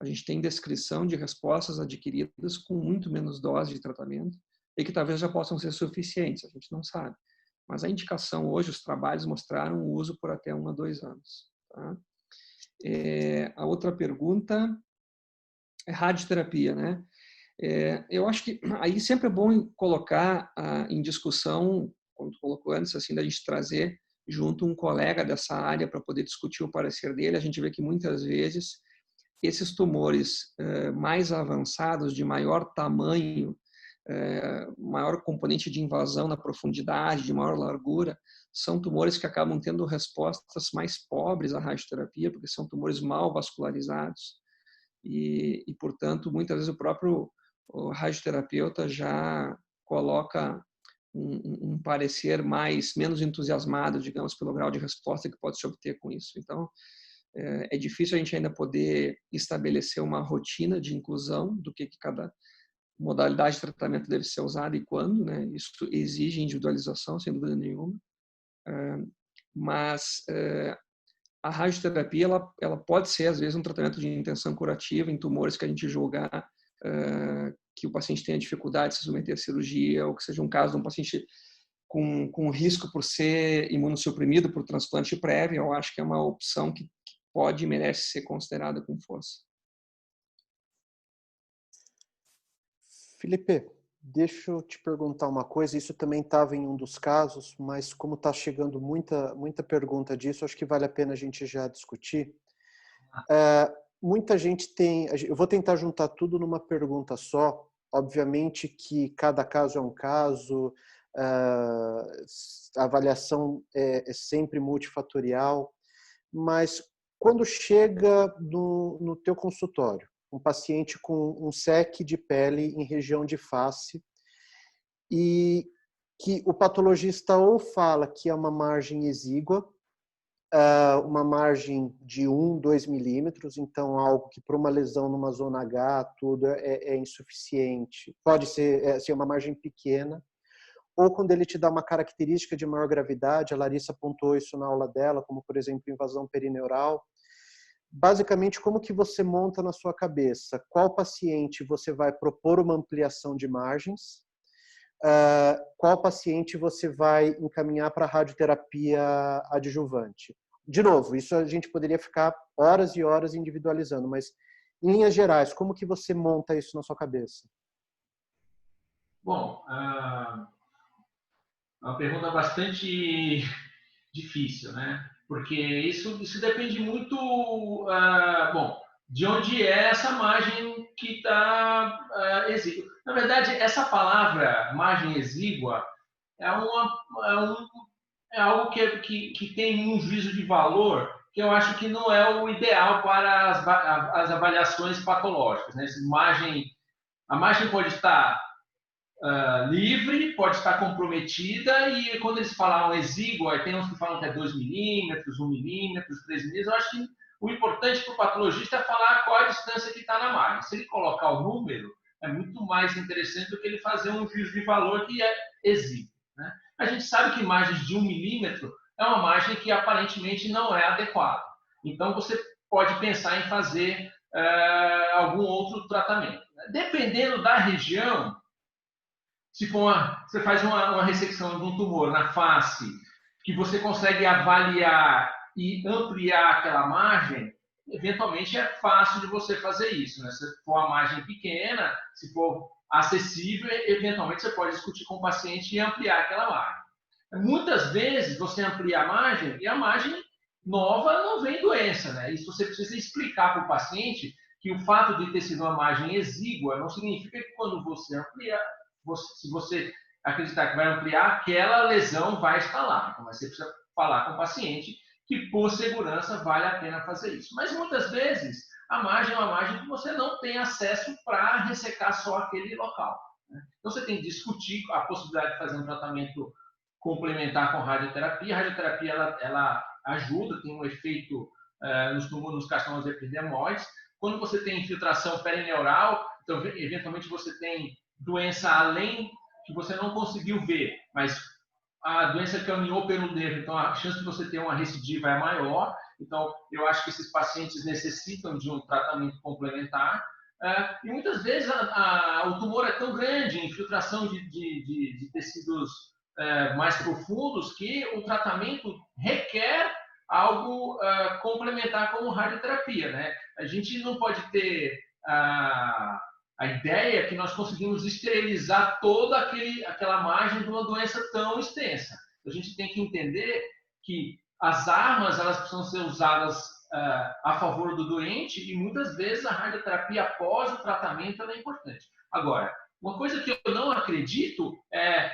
A gente tem descrição de respostas adquiridas com muito menos dose de tratamento e que talvez já possam ser suficientes, a gente não sabe. Mas a indicação hoje, os trabalhos mostraram o uso por até 1 a 2 anos. Tá? A outra pergunta é radioterapia, né? Eu acho que aí sempre é bom colocar em discussão, como tu colocou antes, assim, da gente trazer junto um colega dessa área para poder discutir o parecer dele. A gente vê que muitas vezes esses tumores mais avançados, de maior tamanho, maior componente de invasão na profundidade, de maior largura, são tumores que acabam tendo respostas mais pobres à radioterapia, porque são tumores mal vascularizados e portanto, muitas vezes o próprio radioterapeuta já coloca um parecer menos entusiasmado, digamos, pelo grau de resposta que pode se obter com isso. Então, é difícil a gente ainda poder estabelecer uma rotina de inclusão do que cada modalidade de tratamento deve ser usada e quando, né? Isso exige individualização, sem dúvida nenhuma. Mas a radioterapia ela pode ser, às vezes, um tratamento de intenção curativa em tumores que a gente julgar que o paciente tenha dificuldade de se submeter à cirurgia ou que seja um caso de um paciente com risco por ser imunossuprimido por transplante prévio. Eu acho que é uma opção que pode e merece ser considerada com força. Felipe, deixa eu te perguntar uma coisa. Isso também estava em um dos casos, mas como está chegando muita pergunta disso, acho que vale a pena a gente já discutir. Muita gente tem... Eu vou tentar juntar tudo numa pergunta só. Obviamente que cada caso é um caso, a avaliação é sempre multifatorial, mas quando chega no teu consultório, um paciente com um SEC de pele em região de face e que o patologista ou fala que é uma margem exígua, uma margem de 1, 2 milímetros, então algo que para uma lesão numa zona H tudo é insuficiente, pode ser uma margem pequena, ou quando ele te dá uma característica de maior gravidade, a Larissa apontou isso na aula dela, como por exemplo invasão perineural, basicamente, como que você monta na sua cabeça? Qual paciente você vai propor uma ampliação de margens? Qual paciente você vai encaminhar para radioterapia adjuvante? De novo, isso a gente poderia ficar horas e horas individualizando, mas em linhas gerais, como que você monta isso na sua cabeça? Bom, é uma pergunta bastante difícil, né? Porque isso depende muito, bom, de onde é essa margem que está exígua. Na verdade, essa palavra margem exígua é, é algo que tem um juízo de valor que eu acho que não é o ideal para as avaliações patológicas, né? A margem pode estar livre, pode estar comprometida, e quando eles falam exígua, tem uns que falam que é 2 milímetros, 1 milímetro, 3 milímetros, eu acho que o importante para o patologista é falar qual a distância que está na margem. Se ele colocar o número, é muito mais interessante do que ele fazer um juízo de valor que é exíguo, né? A gente sabe que margens de 1 milímetro é uma margem que aparentemente não é adequada. Então, você pode pensar em fazer algum outro tratamento. Dependendo da região, se for você faz uma ressecção de um tumor na face, que você consegue avaliar e ampliar aquela margem, eventualmente é fácil de você fazer isso, né? Se for uma margem pequena, se for acessível, eventualmente você pode discutir com o paciente e ampliar aquela margem. Muitas vezes você amplia a margem e a margem nova não vem doença, né? Isso você precisa explicar para o paciente que o fato de ter sido uma margem exígua não significa que quando você amplia, se você acreditar que vai ampliar, aquela lesão vai estar lá. Então, você precisa falar com o paciente que, por segurança, vale a pena fazer isso. Mas, muitas vezes, a margem é uma margem que você não tem acesso para ressecar só aquele local, né? Então, você tem que discutir a possibilidade de fazer um tratamento complementar com radioterapia. A radioterapia, ela ajuda, tem um efeito nos carcinomas epidermoides. Quando você tem infiltração perineural, então, eventualmente, você tem doença além que você não conseguiu ver, mas a doença caminhou pelo nervo, então a chance de você ter uma recidiva é maior. Então, eu acho que esses pacientes necessitam de um tratamento complementar. E muitas vezes o tumor é tão grande, infiltração de tecidos mais profundos, que o tratamento requer algo complementar como radioterapia, né? A gente não pode ter a ideia é que nós conseguimos esterilizar toda aquela margem de uma doença tão extensa. A gente tem que entender que as armas elas precisam ser usadas a favor do doente, e muitas vezes a radioterapia após o tratamento é importante. Agora, uma coisa que eu não acredito é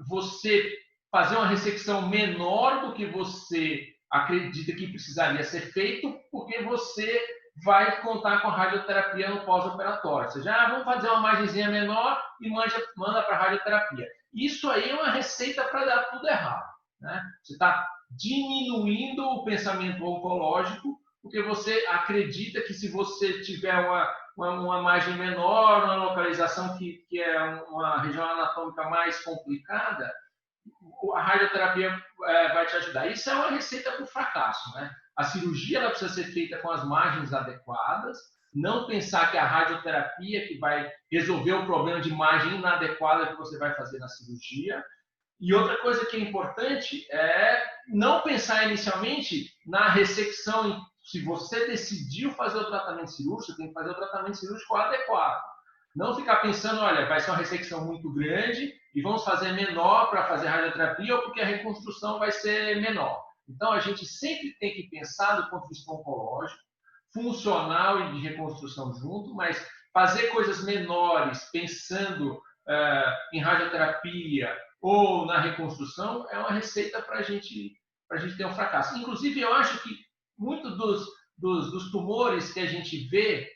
você fazer uma ressecção menor do que você acredita que precisaria ser feito, porque você vai contar com a radioterapia no pós-operatório. Ou seja, vamos fazer uma margenzinha menor e manda para a radioterapia. Isso aí é uma receita para dar tudo errado, né? Você está diminuindo o pensamento oncológico, porque você acredita que se você tiver uma margem menor, uma localização que é uma região anatômica mais complicada, a radioterapia vai te ajudar. Isso é uma receita para o fracasso, né? A cirurgia ela precisa ser feita com as margens adequadas, não pensar que a radioterapia que vai resolver o problema de margem inadequada que você vai fazer na cirurgia. E outra coisa que é importante é não pensar inicialmente na ressecção. Se você decidiu fazer o tratamento cirúrgico, você tem que fazer o tratamento cirúrgico adequado. Não ficar pensando, olha, vai ser uma ressecção muito grande e vamos fazer menor para fazer radioterapia, ou porque a reconstrução vai ser menor. Então, a gente sempre tem que pensar do ponto de vista oncológico, funcional e de reconstrução junto, mas fazer coisas menores, pensando em radioterapia ou na reconstrução, é uma receita para a gente ter um fracasso. Inclusive, eu acho que muitos dos tumores que a gente vê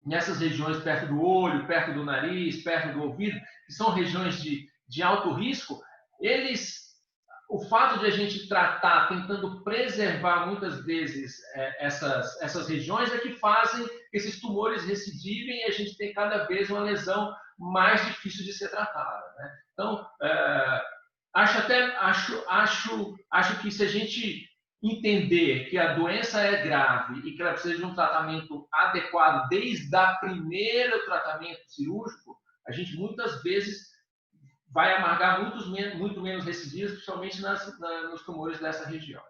nessas regiões perto do olho, perto do nariz, perto do ouvido, que são regiões de alto risco, o fato de a gente tratar, tentando preservar muitas vezes essas regiões, é que fazem que esses tumores recidivem e a gente tem cada vez uma lesão mais difícil de ser tratada, né? Então, acho que se a gente entender que a doença é grave e que ela precisa de um tratamento adequado desde o primeiro tratamento cirúrgico, a gente muitas vezes vai amargar muito menos recidivas, principalmente nos tumores dessa região.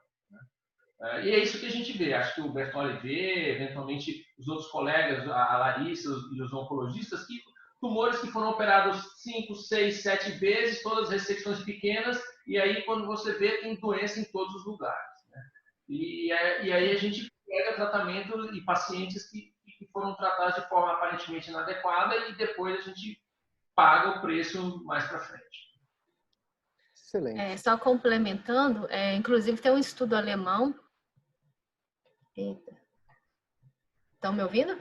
E é isso que a gente vê. Acho que o Bertoli vê, eventualmente os outros colegas, a Larissa e os oncologistas, que tumores que foram operados 5, 6, 7 vezes, todas ressecções pequenas, e aí quando você vê, tem doença em todos os lugares. Né? E aí a gente pega tratamento e pacientes que foram tratados de forma aparentemente inadequada e depois a gente paga o preço mais para frente. Excelente. Só complementando, inclusive tem um estudo alemão. Eita. Estão me ouvindo?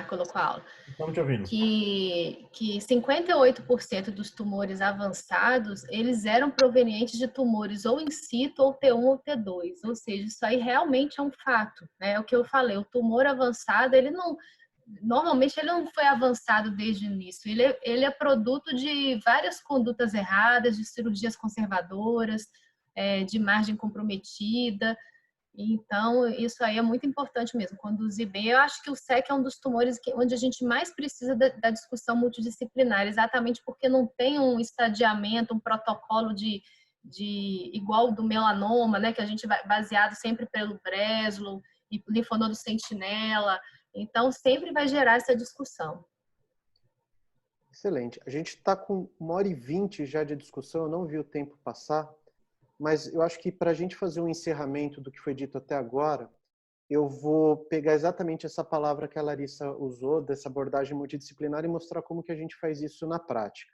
Colocou a aula. Estamos te ouvindo. Que 58% dos tumores avançados, eles eram provenientes de tumores ou in situ, ou T1 ou T2. Ou seja, isso aí realmente é um fato. Né? É o que eu falei, o tumor avançado, normalmente ele não foi avançado desde o início. Ele é produto de várias condutas erradas, de cirurgias conservadoras, de margem comprometida. Então, isso aí é muito importante mesmo, conduzir bem. Eu acho que o SEC é um dos tumores onde a gente mais precisa da discussão multidisciplinar, exatamente porque não tem um estadiamento, um protocolo de igual do melanoma, né, que a gente vai baseado sempre pelo Breslow e linfonodo sentinela. Então, sempre vai gerar essa discussão. Excelente. A gente está com 1h20 já de discussão, eu não vi o tempo passar. Mas eu acho que para a gente fazer um encerramento do que foi dito até agora, eu vou pegar exatamente essa palavra que a Larissa usou, dessa abordagem multidisciplinar, e mostrar como que a gente faz isso na prática.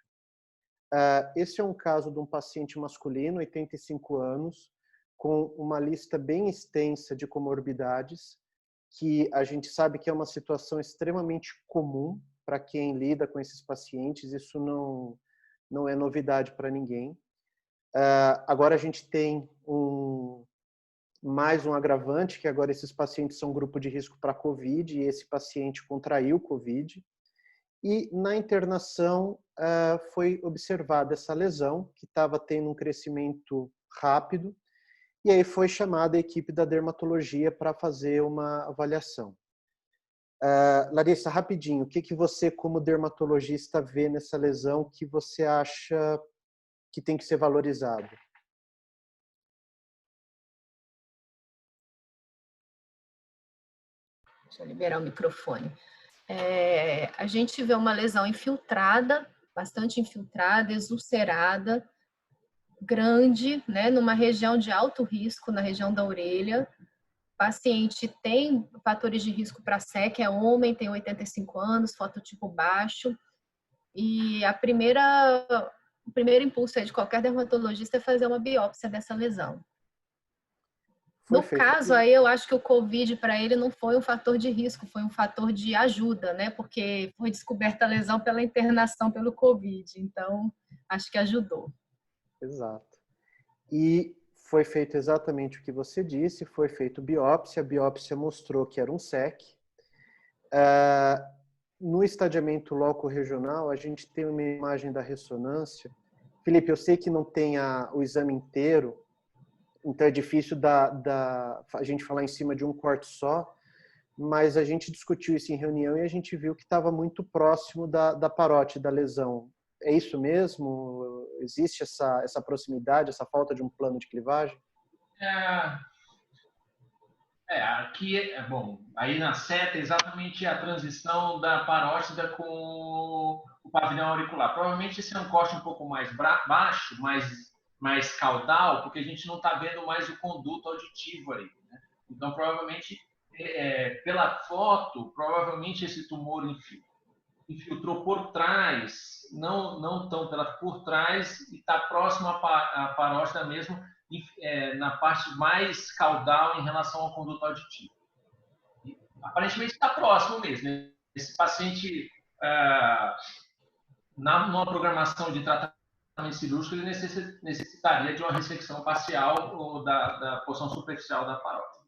Esse é um caso de um paciente masculino, 85 anos, com uma lista bem extensa de comorbidades, que a gente sabe que é uma situação extremamente comum para quem lida com esses pacientes, isso não é novidade para ninguém. Agora a gente tem mais um agravante, que agora esses pacientes são grupo de risco para COVID, e esse paciente contraiu COVID. E na internação foi observada essa lesão, que estava tendo um crescimento rápido, e aí foi chamada a equipe da dermatologia para fazer uma avaliação. Larissa, rapidinho, o que você como dermatologista vê nessa lesão que você acha que tem que ser valorizado? Deixa eu liberar o microfone. A gente vê uma lesão infiltrada, bastante infiltrada, exulcerada, grande, né, numa região de alto risco, na região da orelha. O paciente tem fatores de risco para SEC, é homem, tem 85 anos, fototipo baixo. E o primeiro impulso de qualquer dermatologista é fazer uma biópsia dessa lesão. No caso, aí eu acho que o COVID para ele não foi um fator de risco, foi um fator de ajuda, né? Porque foi descoberta a lesão pela internação pelo COVID. Então, acho que ajudou. Exato. E foi feito exatamente o que você disse, foi feito biópsia, a biópsia mostrou que era um SEC. No estadiamento loco-regional, a gente tem uma imagem da ressonância. Felipe, eu sei que não tem o exame inteiro, então é difícil a gente falar em cima de um corte só, mas a gente discutiu isso em reunião e a gente viu que estava muito próximo da parótide, da lesão. É isso mesmo? Existe essa proximidade, essa falta de um plano de clivagem? Aqui, bom, aí na seta é exatamente a transição da parótida com o pavilhão auricular. Provavelmente esse é um corte um pouco mais baixo, mais caudal, porque a gente não está vendo mais o conduto auditivo aí. Né? Então, provavelmente, pela foto, provavelmente esse tumor infiltrou por trás, não tão por trás, e está próximo à parótida mesmo, na parte mais caudal em relação ao conduto auditivo. E, aparentemente está próximo mesmo. Esse paciente, numa programação de tratamento cirúrgico, ele necessitaria de uma ressecção parcial ou da porção superficial da parótida.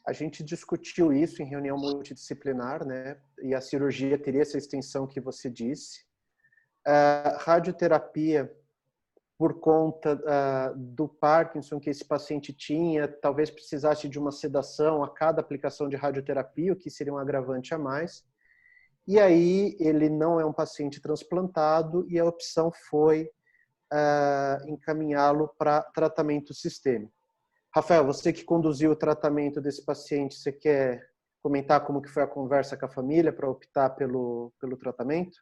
A gente discutiu isso em reunião multidisciplinar, né? E a cirurgia teria essa extensão que você disse. A radioterapia por conta do Parkinson que esse paciente tinha, talvez precisasse de uma sedação a cada aplicação de radioterapia, o que seria um agravante a mais. E aí ele não é um paciente transplantado e a opção foi encaminhá-lo para tratamento sistêmico. Rafael, você que conduziu o tratamento desse paciente, você quer comentar como que foi a conversa com a família para optar pelo tratamento?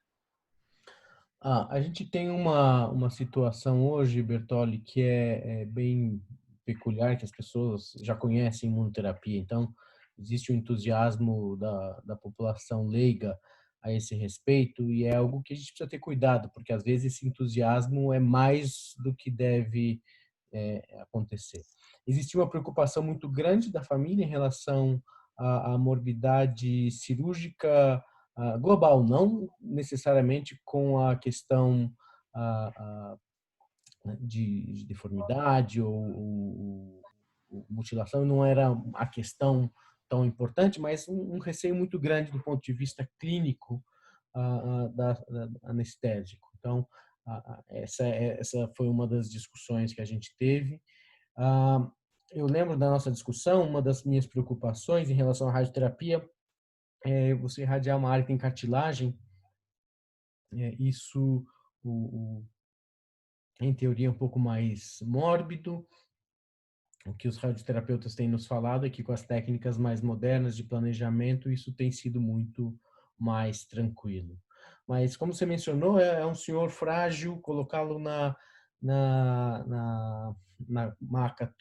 A gente tem uma situação hoje, Bertoli, que é bem peculiar, que as pessoas já conhecem imunoterapia. Então, existe um entusiasmo da população leiga a esse respeito e é algo que a gente precisa ter cuidado, porque às vezes esse entusiasmo é mais do que deve acontecer. Existiu uma preocupação muito grande da família em relação à morbidade cirúrgica global, não necessariamente com a questão de deformidade ou mutilação, não era a questão tão importante, mas um receio muito grande do ponto de vista clínico da anestésico. Então, essa foi uma das discussões que a gente teve. Eu lembro da nossa discussão, uma das minhas preocupações em relação à radioterapia é você irradiar uma área que tem cartilagem. Isso, em teoria, é um pouco mais mórbido. O que os radioterapeutas têm nos falado é que com as técnicas mais modernas de planejamento, isso tem sido muito mais tranquilo. Mas, como você mencionou, é um senhor frágil, colocá-lo na maca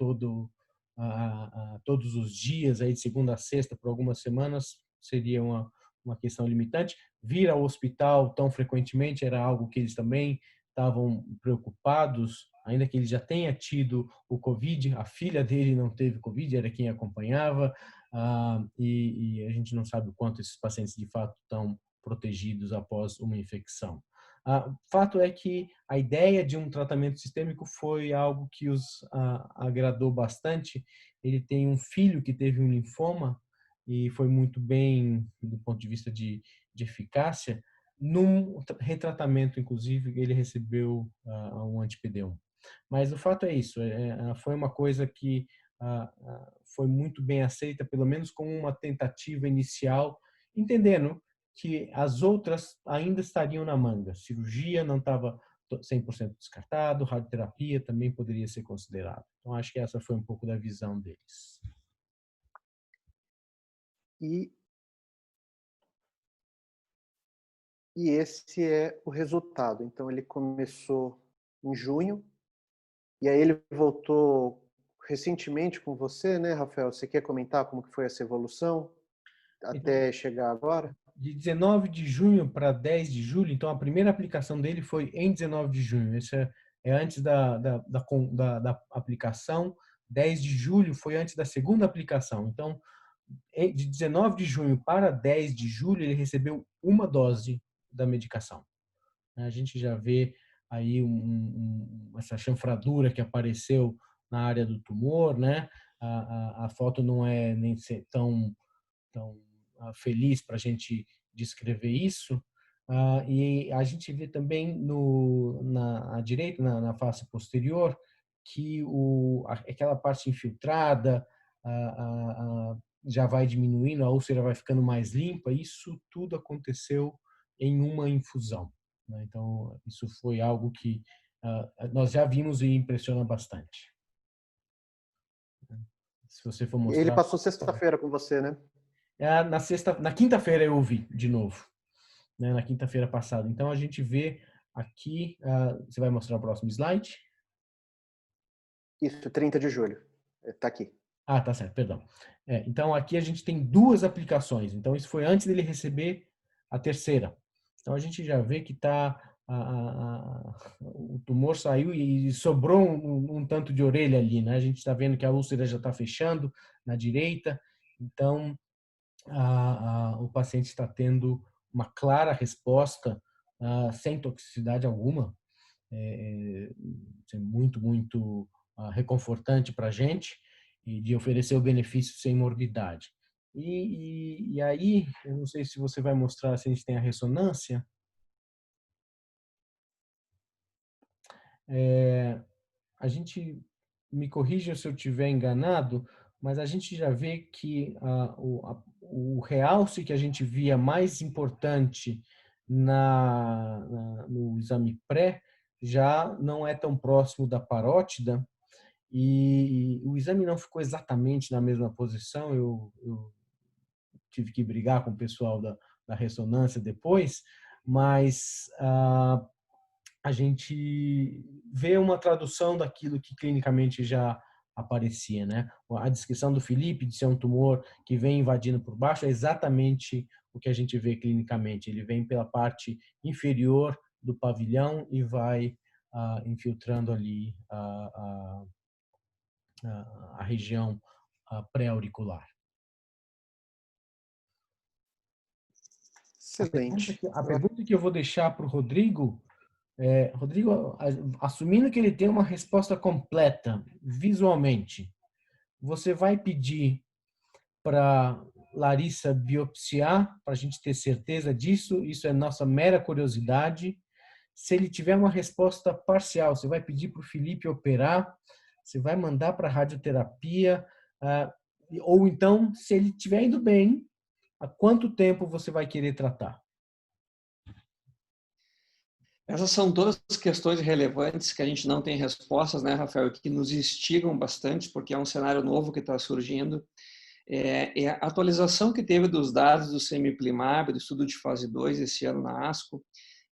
todos os dias, aí de segunda a sexta, por algumas semanas, seria uma questão limitante. Vir ao hospital tão frequentemente era algo que eles também estavam preocupados, ainda que ele já tenha tido o Covid, a filha dele não teve Covid, era quem acompanhava, e a gente não sabe o quanto esses pacientes de fato estão protegidos após uma infecção. O fato é que a ideia de um tratamento sistêmico foi algo que os agradou bastante. Ele tem um filho que teve um linfoma e foi muito bem do ponto de vista de eficácia. Num retratamento, inclusive, ele recebeu um anti-PD-1. Mas o fato é isso, foi uma coisa que foi muito bem aceita, pelo menos como uma tentativa inicial, entendendo que as outras ainda estariam na manga. Cirurgia não estava 100% descartado, radioterapia também poderia ser considerado. Então, acho que essa foi um pouco da visão deles. E esse é o resultado. Então, ele começou em junho, e aí ele voltou recentemente com você, né, Rafael? Você quer comentar como que foi essa evolução até chegar agora? De 19 de junho para 10 de julho, então a primeira aplicação dele foi em 19 de junho. Esse é antes da aplicação. 10 de julho foi antes da segunda aplicação. Então, de 19 de junho para 10 de julho, ele recebeu uma dose da medicação. A gente já vê aí essa chanfradura que apareceu na área do tumor, né? A foto não é nem tão feliz para a gente descrever isso. E a gente vê também à direita, na face posterior, que aquela parte infiltrada já vai diminuindo, a úlcera vai ficando mais limpa. Isso tudo aconteceu em uma infusão, né? Então, isso foi algo que nós já vimos e impressiona bastante. Se você for Ele mostrar... passou sexta-feira com você, né? Na quinta-feira eu vi de novo, né, na quinta-feira passada. Então a gente vê aqui, você vai mostrar o próximo slide? Isso, 30 de julho. Está aqui. Tá certo, perdão. Então aqui a gente tem duas aplicações. Então isso foi antes dele receber a terceira. Então a gente já vê que o tumor saiu e sobrou um tanto de orelha ali, né? A gente está vendo que a úlcera já está fechando na direita. Então o paciente está tendo uma clara resposta sem toxicidade alguma. É muito reconfortante para a gente e de oferecer o benefício sem morbidade. E aí, eu não sei se você vai mostrar se a gente tem a ressonância. a gente, me corrija se eu estiver enganado, mas a gente já vê que o realce que a gente via mais importante no exame pré já não é tão próximo da parótida, e o exame não ficou exatamente na mesma posição. Eu tive que brigar com o pessoal da ressonância depois, mas a gente vê uma tradução daquilo que clinicamente já aparecia, né? A descrição do Felipe de ser um tumor que vem invadindo por baixo é exatamente o que a gente vê clinicamente. Ele vem pela parte inferior do pavilhão e vai infiltrando ali a região pré-auricular. Excelente. A pergunta que eu vou deixar para o Rodrigo Rodrigo, assumindo que ele tem uma resposta completa visualmente, você vai pedir para Larissa biopsiar para a gente ter certeza disso? Isso é nossa mera curiosidade. Se ele tiver uma resposta parcial, você vai pedir para o Felipe operar? Você vai mandar para a radioterapia? Ou então, se ele estiver indo bem, há quanto tempo você vai querer tratar? Essas são todas as questões relevantes que a gente não tem respostas, né, Rafael, que nos instigam bastante, porque é um cenário novo que está surgindo. A atualização que teve dos dados do Semiplimab, do estudo de fase 2, esse ano na ASCO,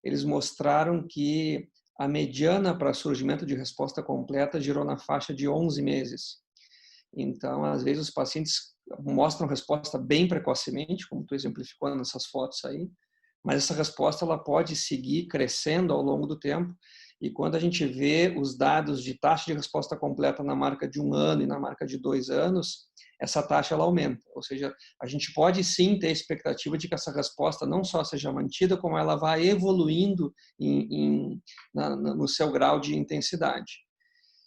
eles mostraram que a mediana para surgimento de resposta completa girou na faixa de 11 meses. Então, às vezes, os pacientes mostram resposta bem precocemente, como tu exemplificou nessas fotos aí, mas essa resposta ela pode seguir crescendo ao longo do tempo, e quando a gente vê os dados de taxa de resposta completa na marca de 1 ano e na marca de 2 anos, essa taxa ela aumenta, ou seja, a gente pode sim ter a expectativa de que essa resposta não só seja mantida, como ela vai evoluindo no seu grau de intensidade.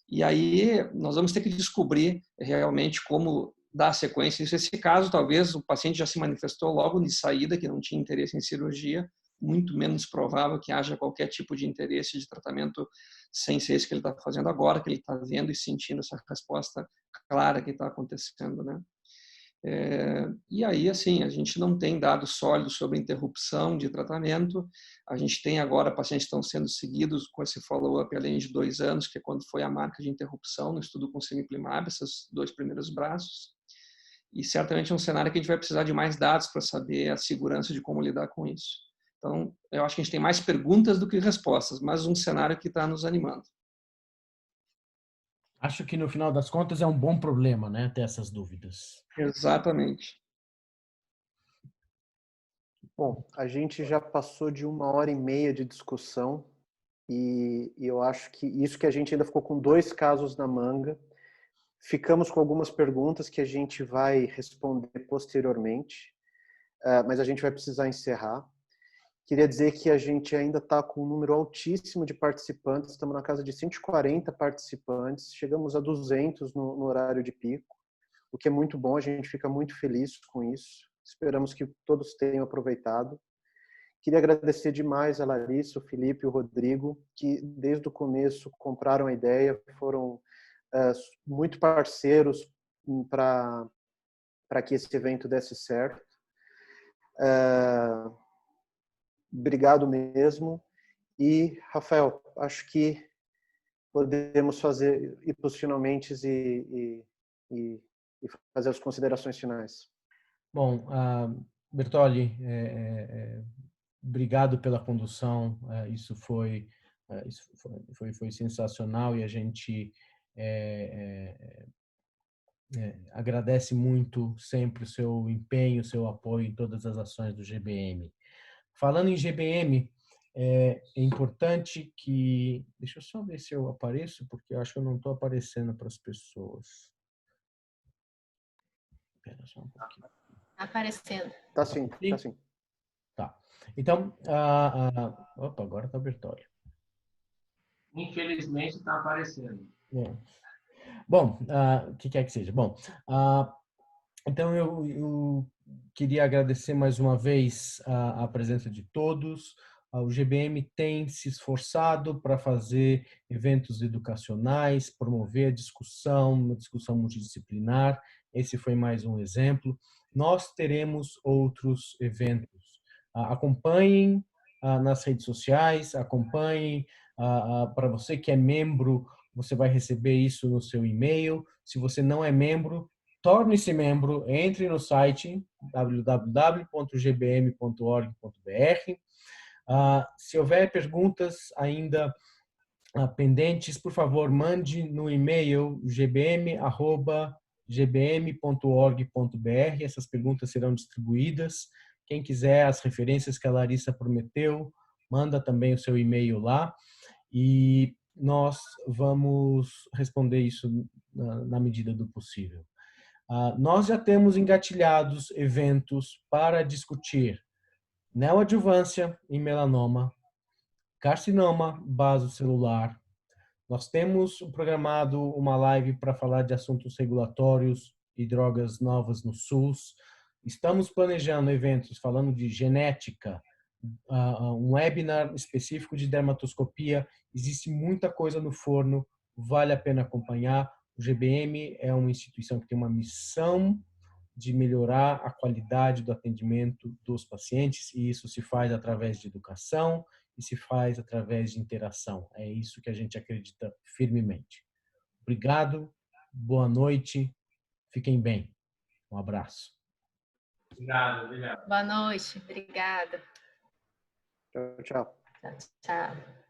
E aí nós vamos ter que descobrir realmente como dar sequência. Nesse caso, talvez o paciente já se manifestou logo de saída que não tinha interesse em cirurgia, muito menos provável que haja qualquer tipo de interesse de tratamento sem ser esse que ele está fazendo agora, que ele está vendo e sentindo essa resposta clara que está acontecendo, né? E aí, assim, a gente não tem dados sólidos sobre interrupção de tratamento. A gente tem agora pacientes que estão sendo seguidos com esse follow-up além de 2 anos, que é quando foi a marca de interrupção no estudo com Semiplimab, esses 2 primeiros braços. E certamente é um cenário que a gente vai precisar de mais dados para saber a segurança de como lidar com isso. Então, eu acho que a gente tem mais perguntas do que respostas, mas um cenário que está nos animando. Acho que no final das contas é um bom problema, né, ter essas dúvidas. Exatamente. Bom, a gente já passou de 1h30 de discussão e eu acho que isso que a gente ainda ficou com 2 casos na manga. Ficamos com algumas perguntas que a gente vai responder posteriormente, mas a gente vai precisar encerrar. Queria dizer que a gente ainda está com um número altíssimo de participantes, estamos na casa de 140 participantes, chegamos a 200 no horário de pico, o que é muito bom, a gente fica muito feliz com isso. Esperamos que todos tenham aproveitado. Queria agradecer demais a Larissa, o Felipe e o Rodrigo, que desde o começo compraram a ideia, foram muito parceiros para que esse evento desse certo. Obrigado mesmo. E, Rafael, acho que podemos ir para os finalmente e fazer as considerações finais. Bom, Bertolli, obrigado pela condução. Isso foi sensacional e a gente agradece muito sempre o seu empenho, o seu apoio em todas as ações do GBM. Falando em GBM, é importante que... Deixa eu só ver se eu apareço, porque eu acho que eu não estou aparecendo para as pessoas. Espera só um pouquinho. Aparecendo. Tá sim, tá sim. Tá. Então, opa, agora está o Bertolli. Infelizmente está aparecendo. Bom, o que quer que seja. Bom, então eu queria agradecer mais uma vez a presença de todos. O GBM tem se esforçado para fazer eventos educacionais, promover a discussão, uma discussão multidisciplinar. Esse foi mais um exemplo. Nós teremos outros eventos. Acompanhem nas redes sociais, acompanhem. Para você que é membro, você vai receber isso no seu e-mail. Se você não é membro, torne-se membro, entre no site www.gbm.org.br. Se houver perguntas ainda pendentes, por favor, mande no e-mail gbm@gbm.org.br. Essas perguntas serão distribuídas. Quem quiser as referências que a Larissa prometeu, manda também o seu e-mail lá e nós vamos responder isso na medida do possível. Nós já temos engatilhados eventos para discutir neoadjuvância em melanoma, carcinoma basocelular. Nós temos programado uma live para falar de assuntos regulatórios e drogas novas no SUS. Estamos planejando eventos falando de genética, um webinar específico de dermatoscopia. Existe muita coisa no forno, vale a pena acompanhar. O GBM é uma instituição que tem uma missão de melhorar a qualidade do atendimento dos pacientes, e isso se faz através de educação e se faz através de interação. É isso que a gente acredita firmemente. Obrigado, boa noite, fiquem bem. Um abraço. Obrigado. Boa noite, obrigada. Tchau, tchau. Tchau.